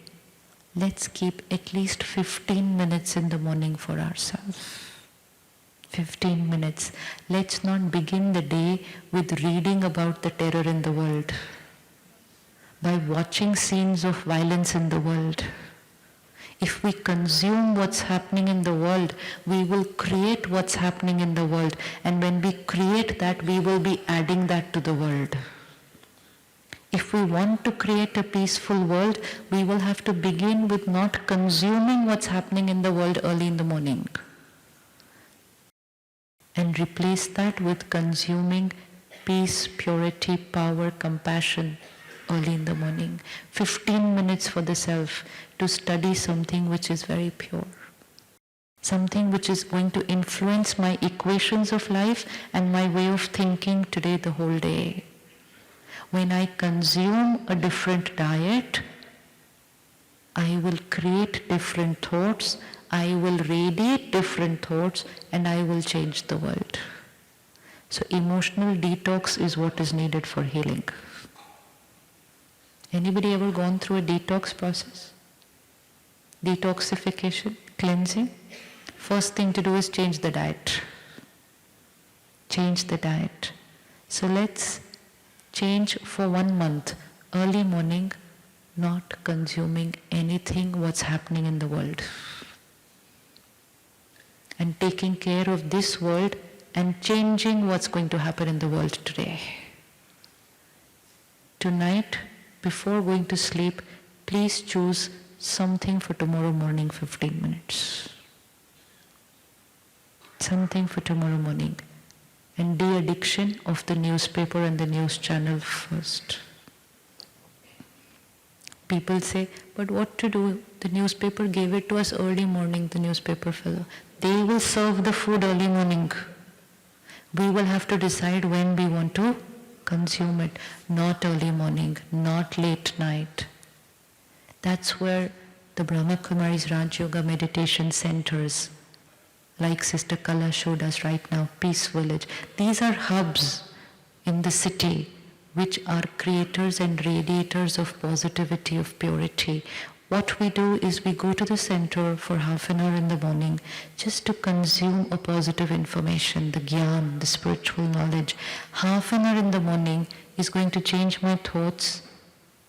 let's keep at least 15 minutes in the morning for ourselves. 15 minutes. Let's not begin the day with reading about the terror in the world, by watching scenes of violence in the world. If we consume what's happening in the world, we will create what's happening in the world. And when we create that, we will be adding that to the world. If we want to create a peaceful world, we will have to begin with not consuming what's happening in the world early in the morning. And replace that with consuming peace, purity, power, compassion early in the morning. 15 minutes for the self to study something which is very pure. Something which is going to influence my equations of life and my way of thinking today the whole day. When I consume a different diet, I will create different thoughts, I will radiate different thoughts, and I will change the world. So emotional detox is what is needed for healing. Anybody ever gone through a detox process? Detoxification, cleansing? First thing to do is change the diet. Change the diet. So let's change for 1 month, early morning, not consuming anything what's happening in the world. And taking care of this world and changing what's going to happen in the world today. Tonight, before going to sleep, please choose something for tomorrow morning, 15 minutes. Something for tomorrow morning. And de-addiction of the newspaper and the news channel first. People say, but what to do? The newspaper gave it to us early morning, the newspaper fellow. They will serve the food early morning. We will have to decide when we want to consume it. Not early morning, not late night. That's where the Brahma Kumari's Raj Yoga meditation centers, like Sister Kala showed us right now, Peace Village. These are hubs in the city which are creators and radiators of positivity, of purity. What we do is we go to the center for half an hour in the morning just to consume a positive information, the gyan, the spiritual knowledge. Half an hour in the morning is going to change my thoughts,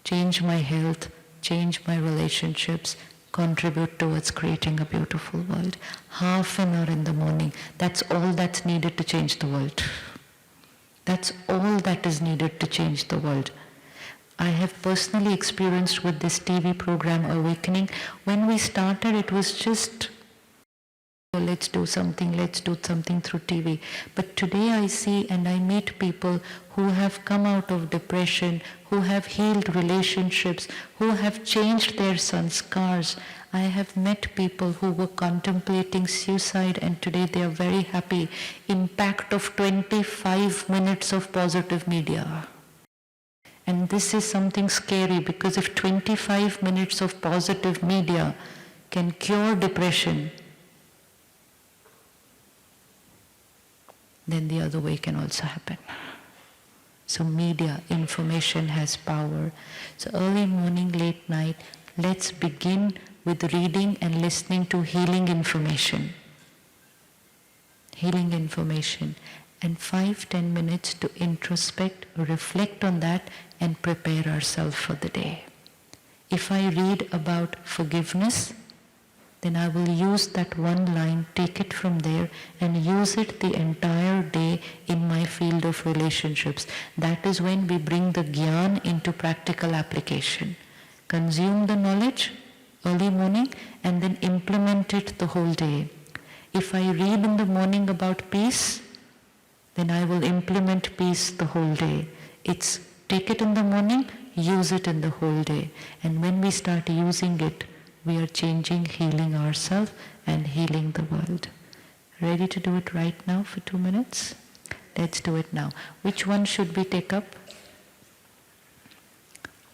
change my health, change my relationships, contribute towards creating a beautiful world. Half an hour in the morning, that's all that's needed to change the world. That's all that is needed to change the world. I have personally experienced with this TV program Awakening. When we started, it was just let's do something through TV. But today I see and I meet people who have come out of depression, who have healed relationships, who have changed their sanskars. I have met people who were contemplating suicide and today they are very happy. Impact of 25 minutes of positive media. And this is something scary, because if 25 minutes of positive media can cure depression, then the other way can also happen. So media, information has power. So early morning, late night, let's begin with reading and listening to healing information. Healing information. And 5-10 minutes to introspect, reflect on that and prepare ourselves for the day. If I read about forgiveness, then I will use that one line, take it from there and use it the entire day in my field of relationships. That is when we bring the Gyan into practical application. Consume the knowledge early morning and then implement it the whole day. If I read in the morning about peace, then I will implement peace the whole day. It's take it in the morning, use it in the whole day. And when we start using it, we are changing, healing ourselves and healing the world. Ready to do it right now for 2 minutes? Let's do it now. Which one should we take up?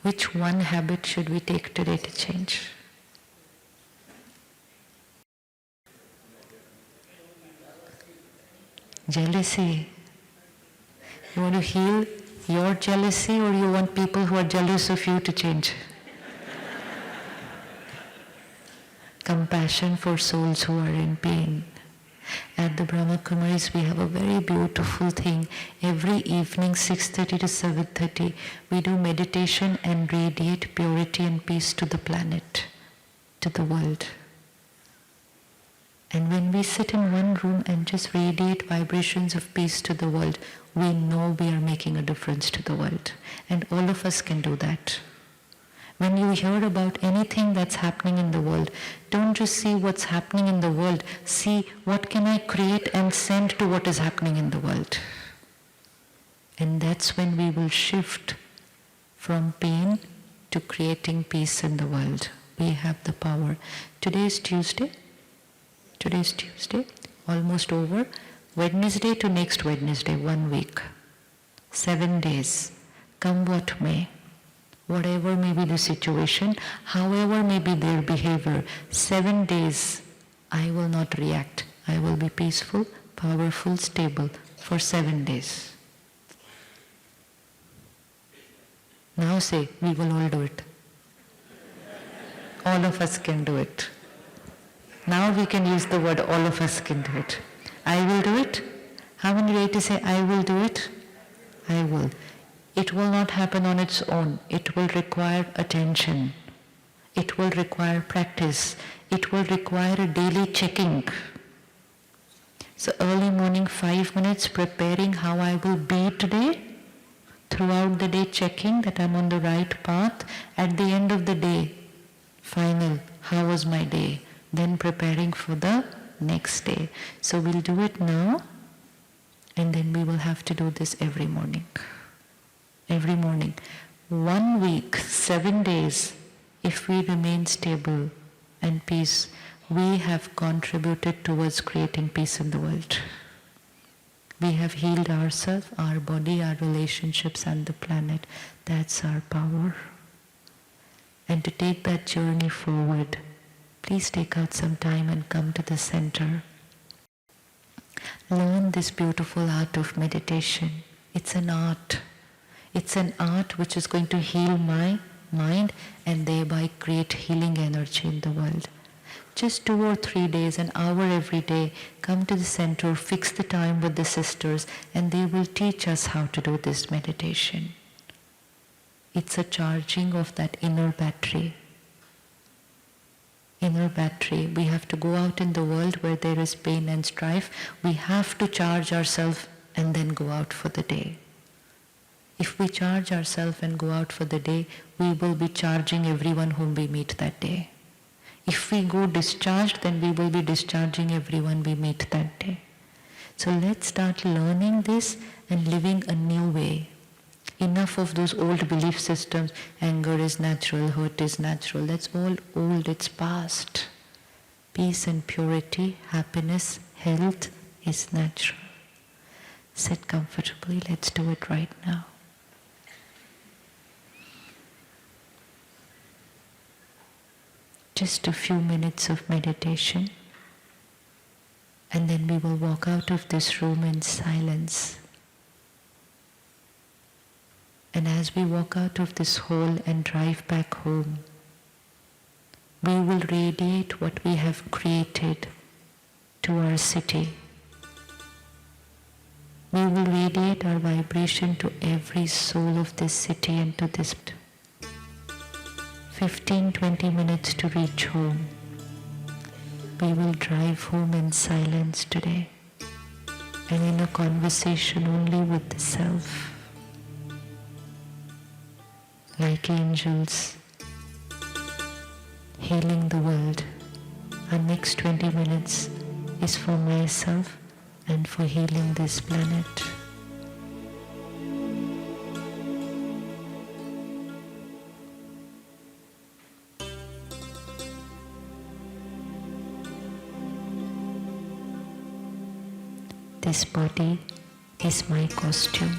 Which one habit should we take today to change? Jealousy. You want to heal your jealousy, or you want people who are jealous of you to change? Compassion for souls who are in pain. At the Brahma Kumaris we have a very beautiful thing. Every evening 6:30 to 7:30 we do meditation and radiate purity and peace to the planet, to the world. And when we sit in one room and just radiate vibrations of peace to the world, we know we are making a difference to the world. And all of us can do that. When you hear about anything that's happening in the world, don't just see what's happening in the world, see what can I create and send to what is happening in the world. And that's when we will shift from pain to creating peace in the world. We have the power. Today is Tuesday. Today's Tuesday, almost over. Wednesday to next Wednesday, 1 week. 7 days. Come what may. Whatever may be the situation, however may be their behavior, 7 days I will not react. I will be peaceful, powerful, stable for 7 days. Now say, we will all do it. All of us can do it. Now we can use the word all of us can do it. I will do it. How many ready to say I will do it? I will. It will not happen on its own. It will require attention. It will require practice. It will require a daily checking. So early morning 5 minutes preparing how I will be today. Throughout the day checking that I'm on the right path. At the end of the day, final, how was my day? Then preparing for the next day. So we'll do it now, and then we will have to do this every morning. Every morning. 1 week, 7 days, if we remain stable and peace, we have contributed towards creating peace in the world. We have healed ourselves, our body, our relationships and the planet. That's our power. And to take that journey forward, please take out some time and come to the center. Learn this beautiful art of meditation. It's an art. It's an art which is going to heal my mind and thereby create healing energy in the world. Just 2 or 3 days, an hour every day, come to the center, fix the time with the sisters, and they will teach us how to do this meditation. It's a charging of that inner battery. Inner battery. We have to go out in the world where there is pain and strife. We have to charge ourselves and then go out for the day. If we charge ourselves and go out for the day, we will be charging everyone whom we meet that day. If we go discharged, then we will be discharging everyone we meet that day. So let's start learning this and living a new way. Enough of those old belief systems. Anger is natural, hurt is natural. That's all old, it's past. Peace and purity, happiness, health is natural. Sit comfortably. Let's do it right now. Just a few minutes of meditation, and then we will walk out of this room in silence. And as we walk out of this hall and drive back home, we will radiate what we have created to our city. We will radiate our vibration to every soul of this city and to this 15-20 minutes to reach home. We will drive home in silence today and in a conversation only with the self. Like angels healing the world, our next 20 minutes is for myself and for healing this planet. This body is my costume.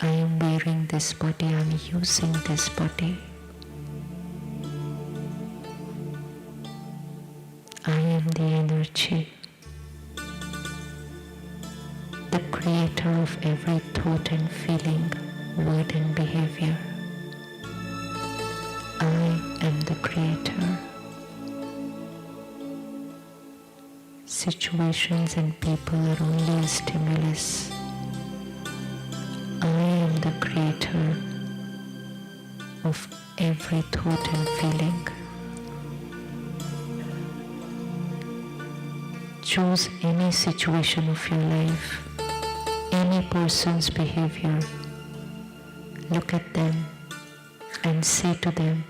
I am wearing this body, I am using this body. I am the energy, the creator of every thought and feeling, word and behavior. I am the creator. Situations and people are only a stimulus. I am the creator of every thought and feeling. Choose any situation of your life, any person's behavior. Look at them and say to them,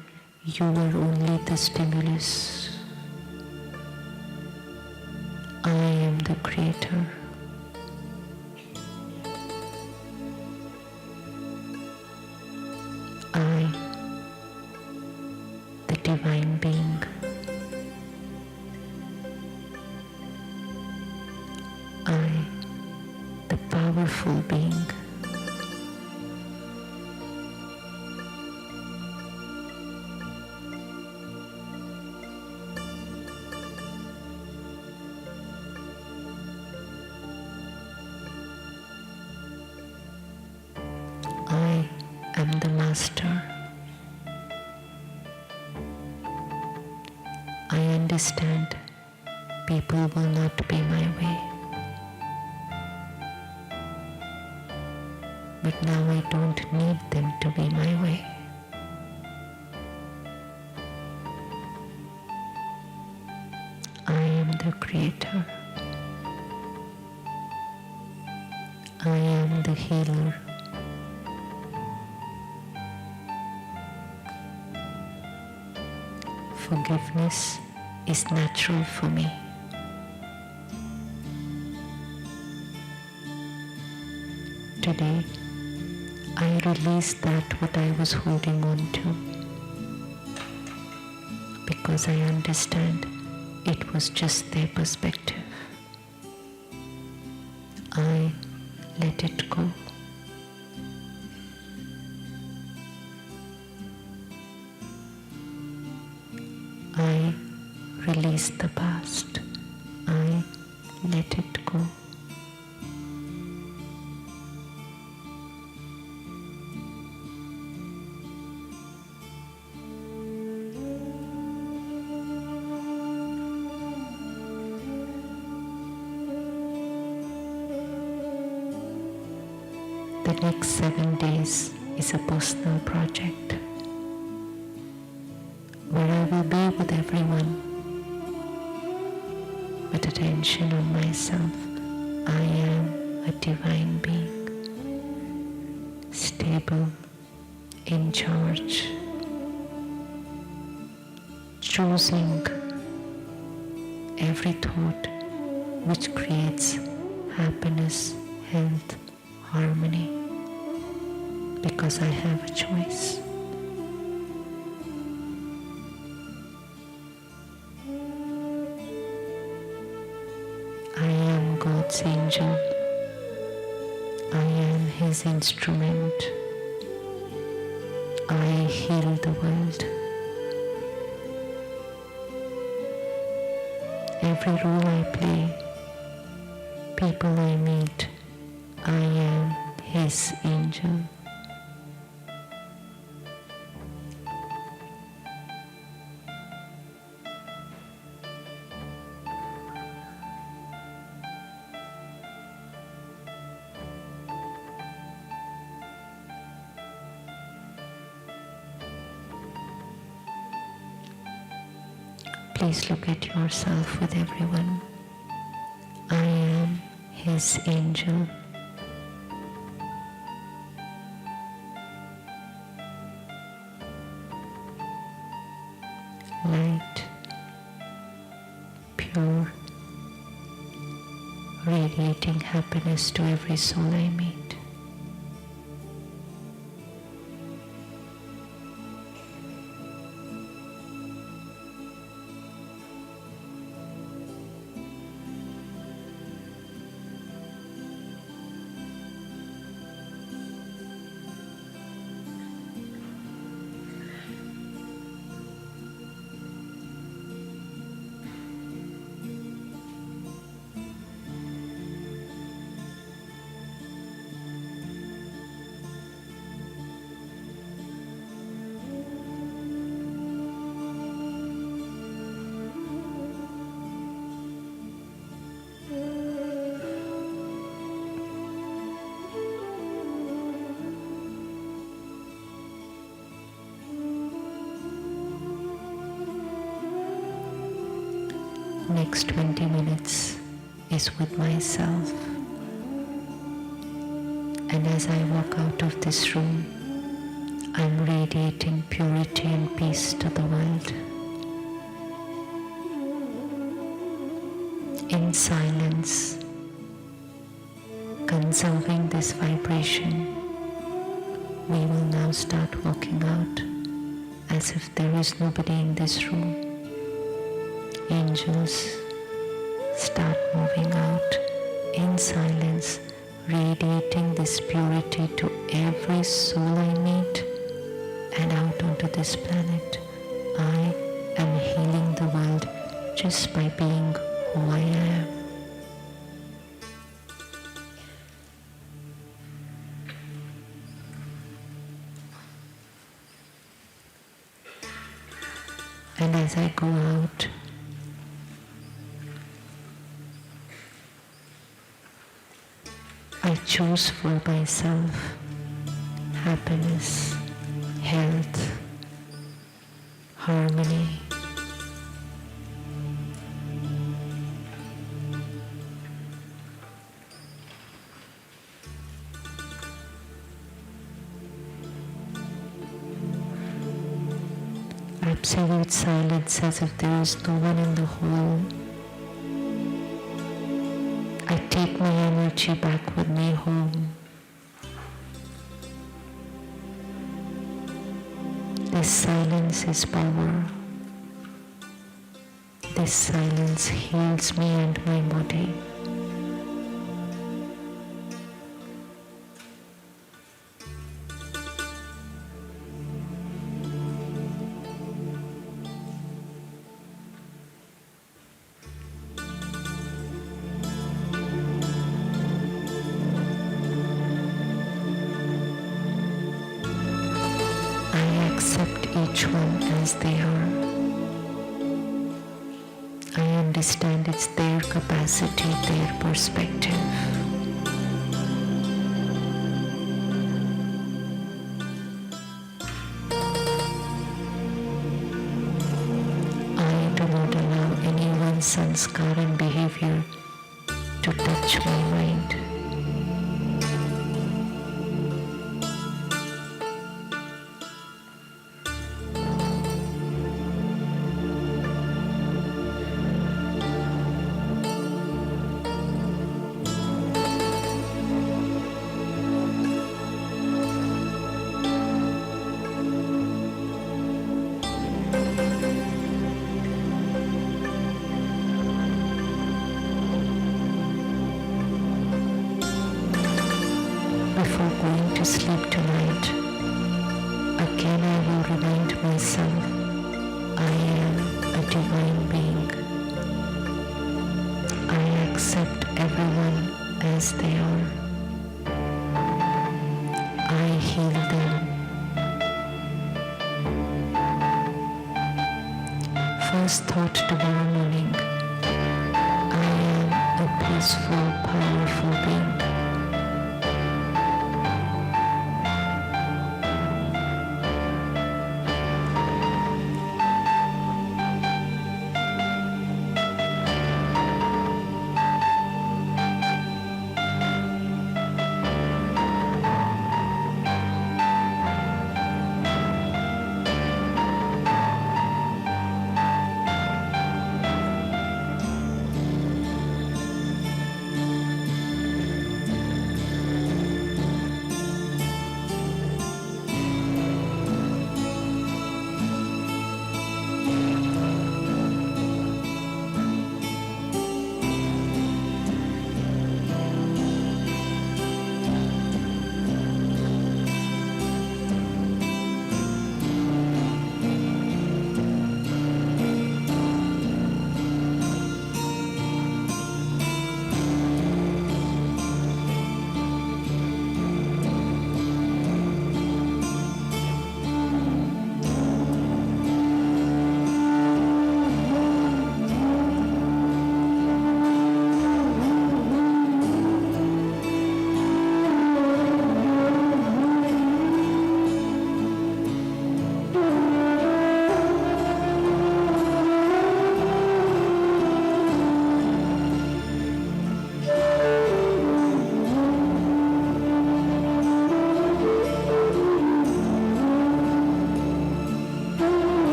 you are only the stimulus. I am the creator. I, the divine being. I, the powerful being. I am the master. I understand people will not be my way. But now I don't need them to be my way. I am the creator. I am the healer. Forgiveness is natural for me. Today, I release that what I was holding on to, because I understand it was just their perspective. I let it go. I release the past. I let it go. The next 7 days is a personal project where I will be with everyone, but attention on myself. I am a divine being, stable, in charge, choosing every thought which creates happiness, health, harmony, because I have a choice. I am God's angel. I am His instrument. I heal the world. Every role I play, people I meet, I am His angel. Please look at yourself with everyone. I am His angel. Light, pure, radiating happiness to every soul I meet. Next 20 minutes is with myself. And as I walk out of this room, I'm radiating purity and peace to the world. In silence, conserving this vibration, we will now start walking out as if there is nobody in this room. Angels start moving out in silence, radiating this purity to every soul I meet and out onto this planet. I am healing the world just by being who I am. And as I go out, I choose for myself happiness, health, harmony. Absolute silence, as if there is no one in the hall. I take my energy back with me home. This silence is power. This silence heals me and my body. Accept each one as they are. I understand it's their capacity, their perspective. I do not allow anyone's sanskar and behavior to touch my mind. Before going to sleep tonight, again I will remind myself I am a divine being. I accept everyone as they are. I heal them. First thought tomorrow morning, I am a peaceful, powerful being.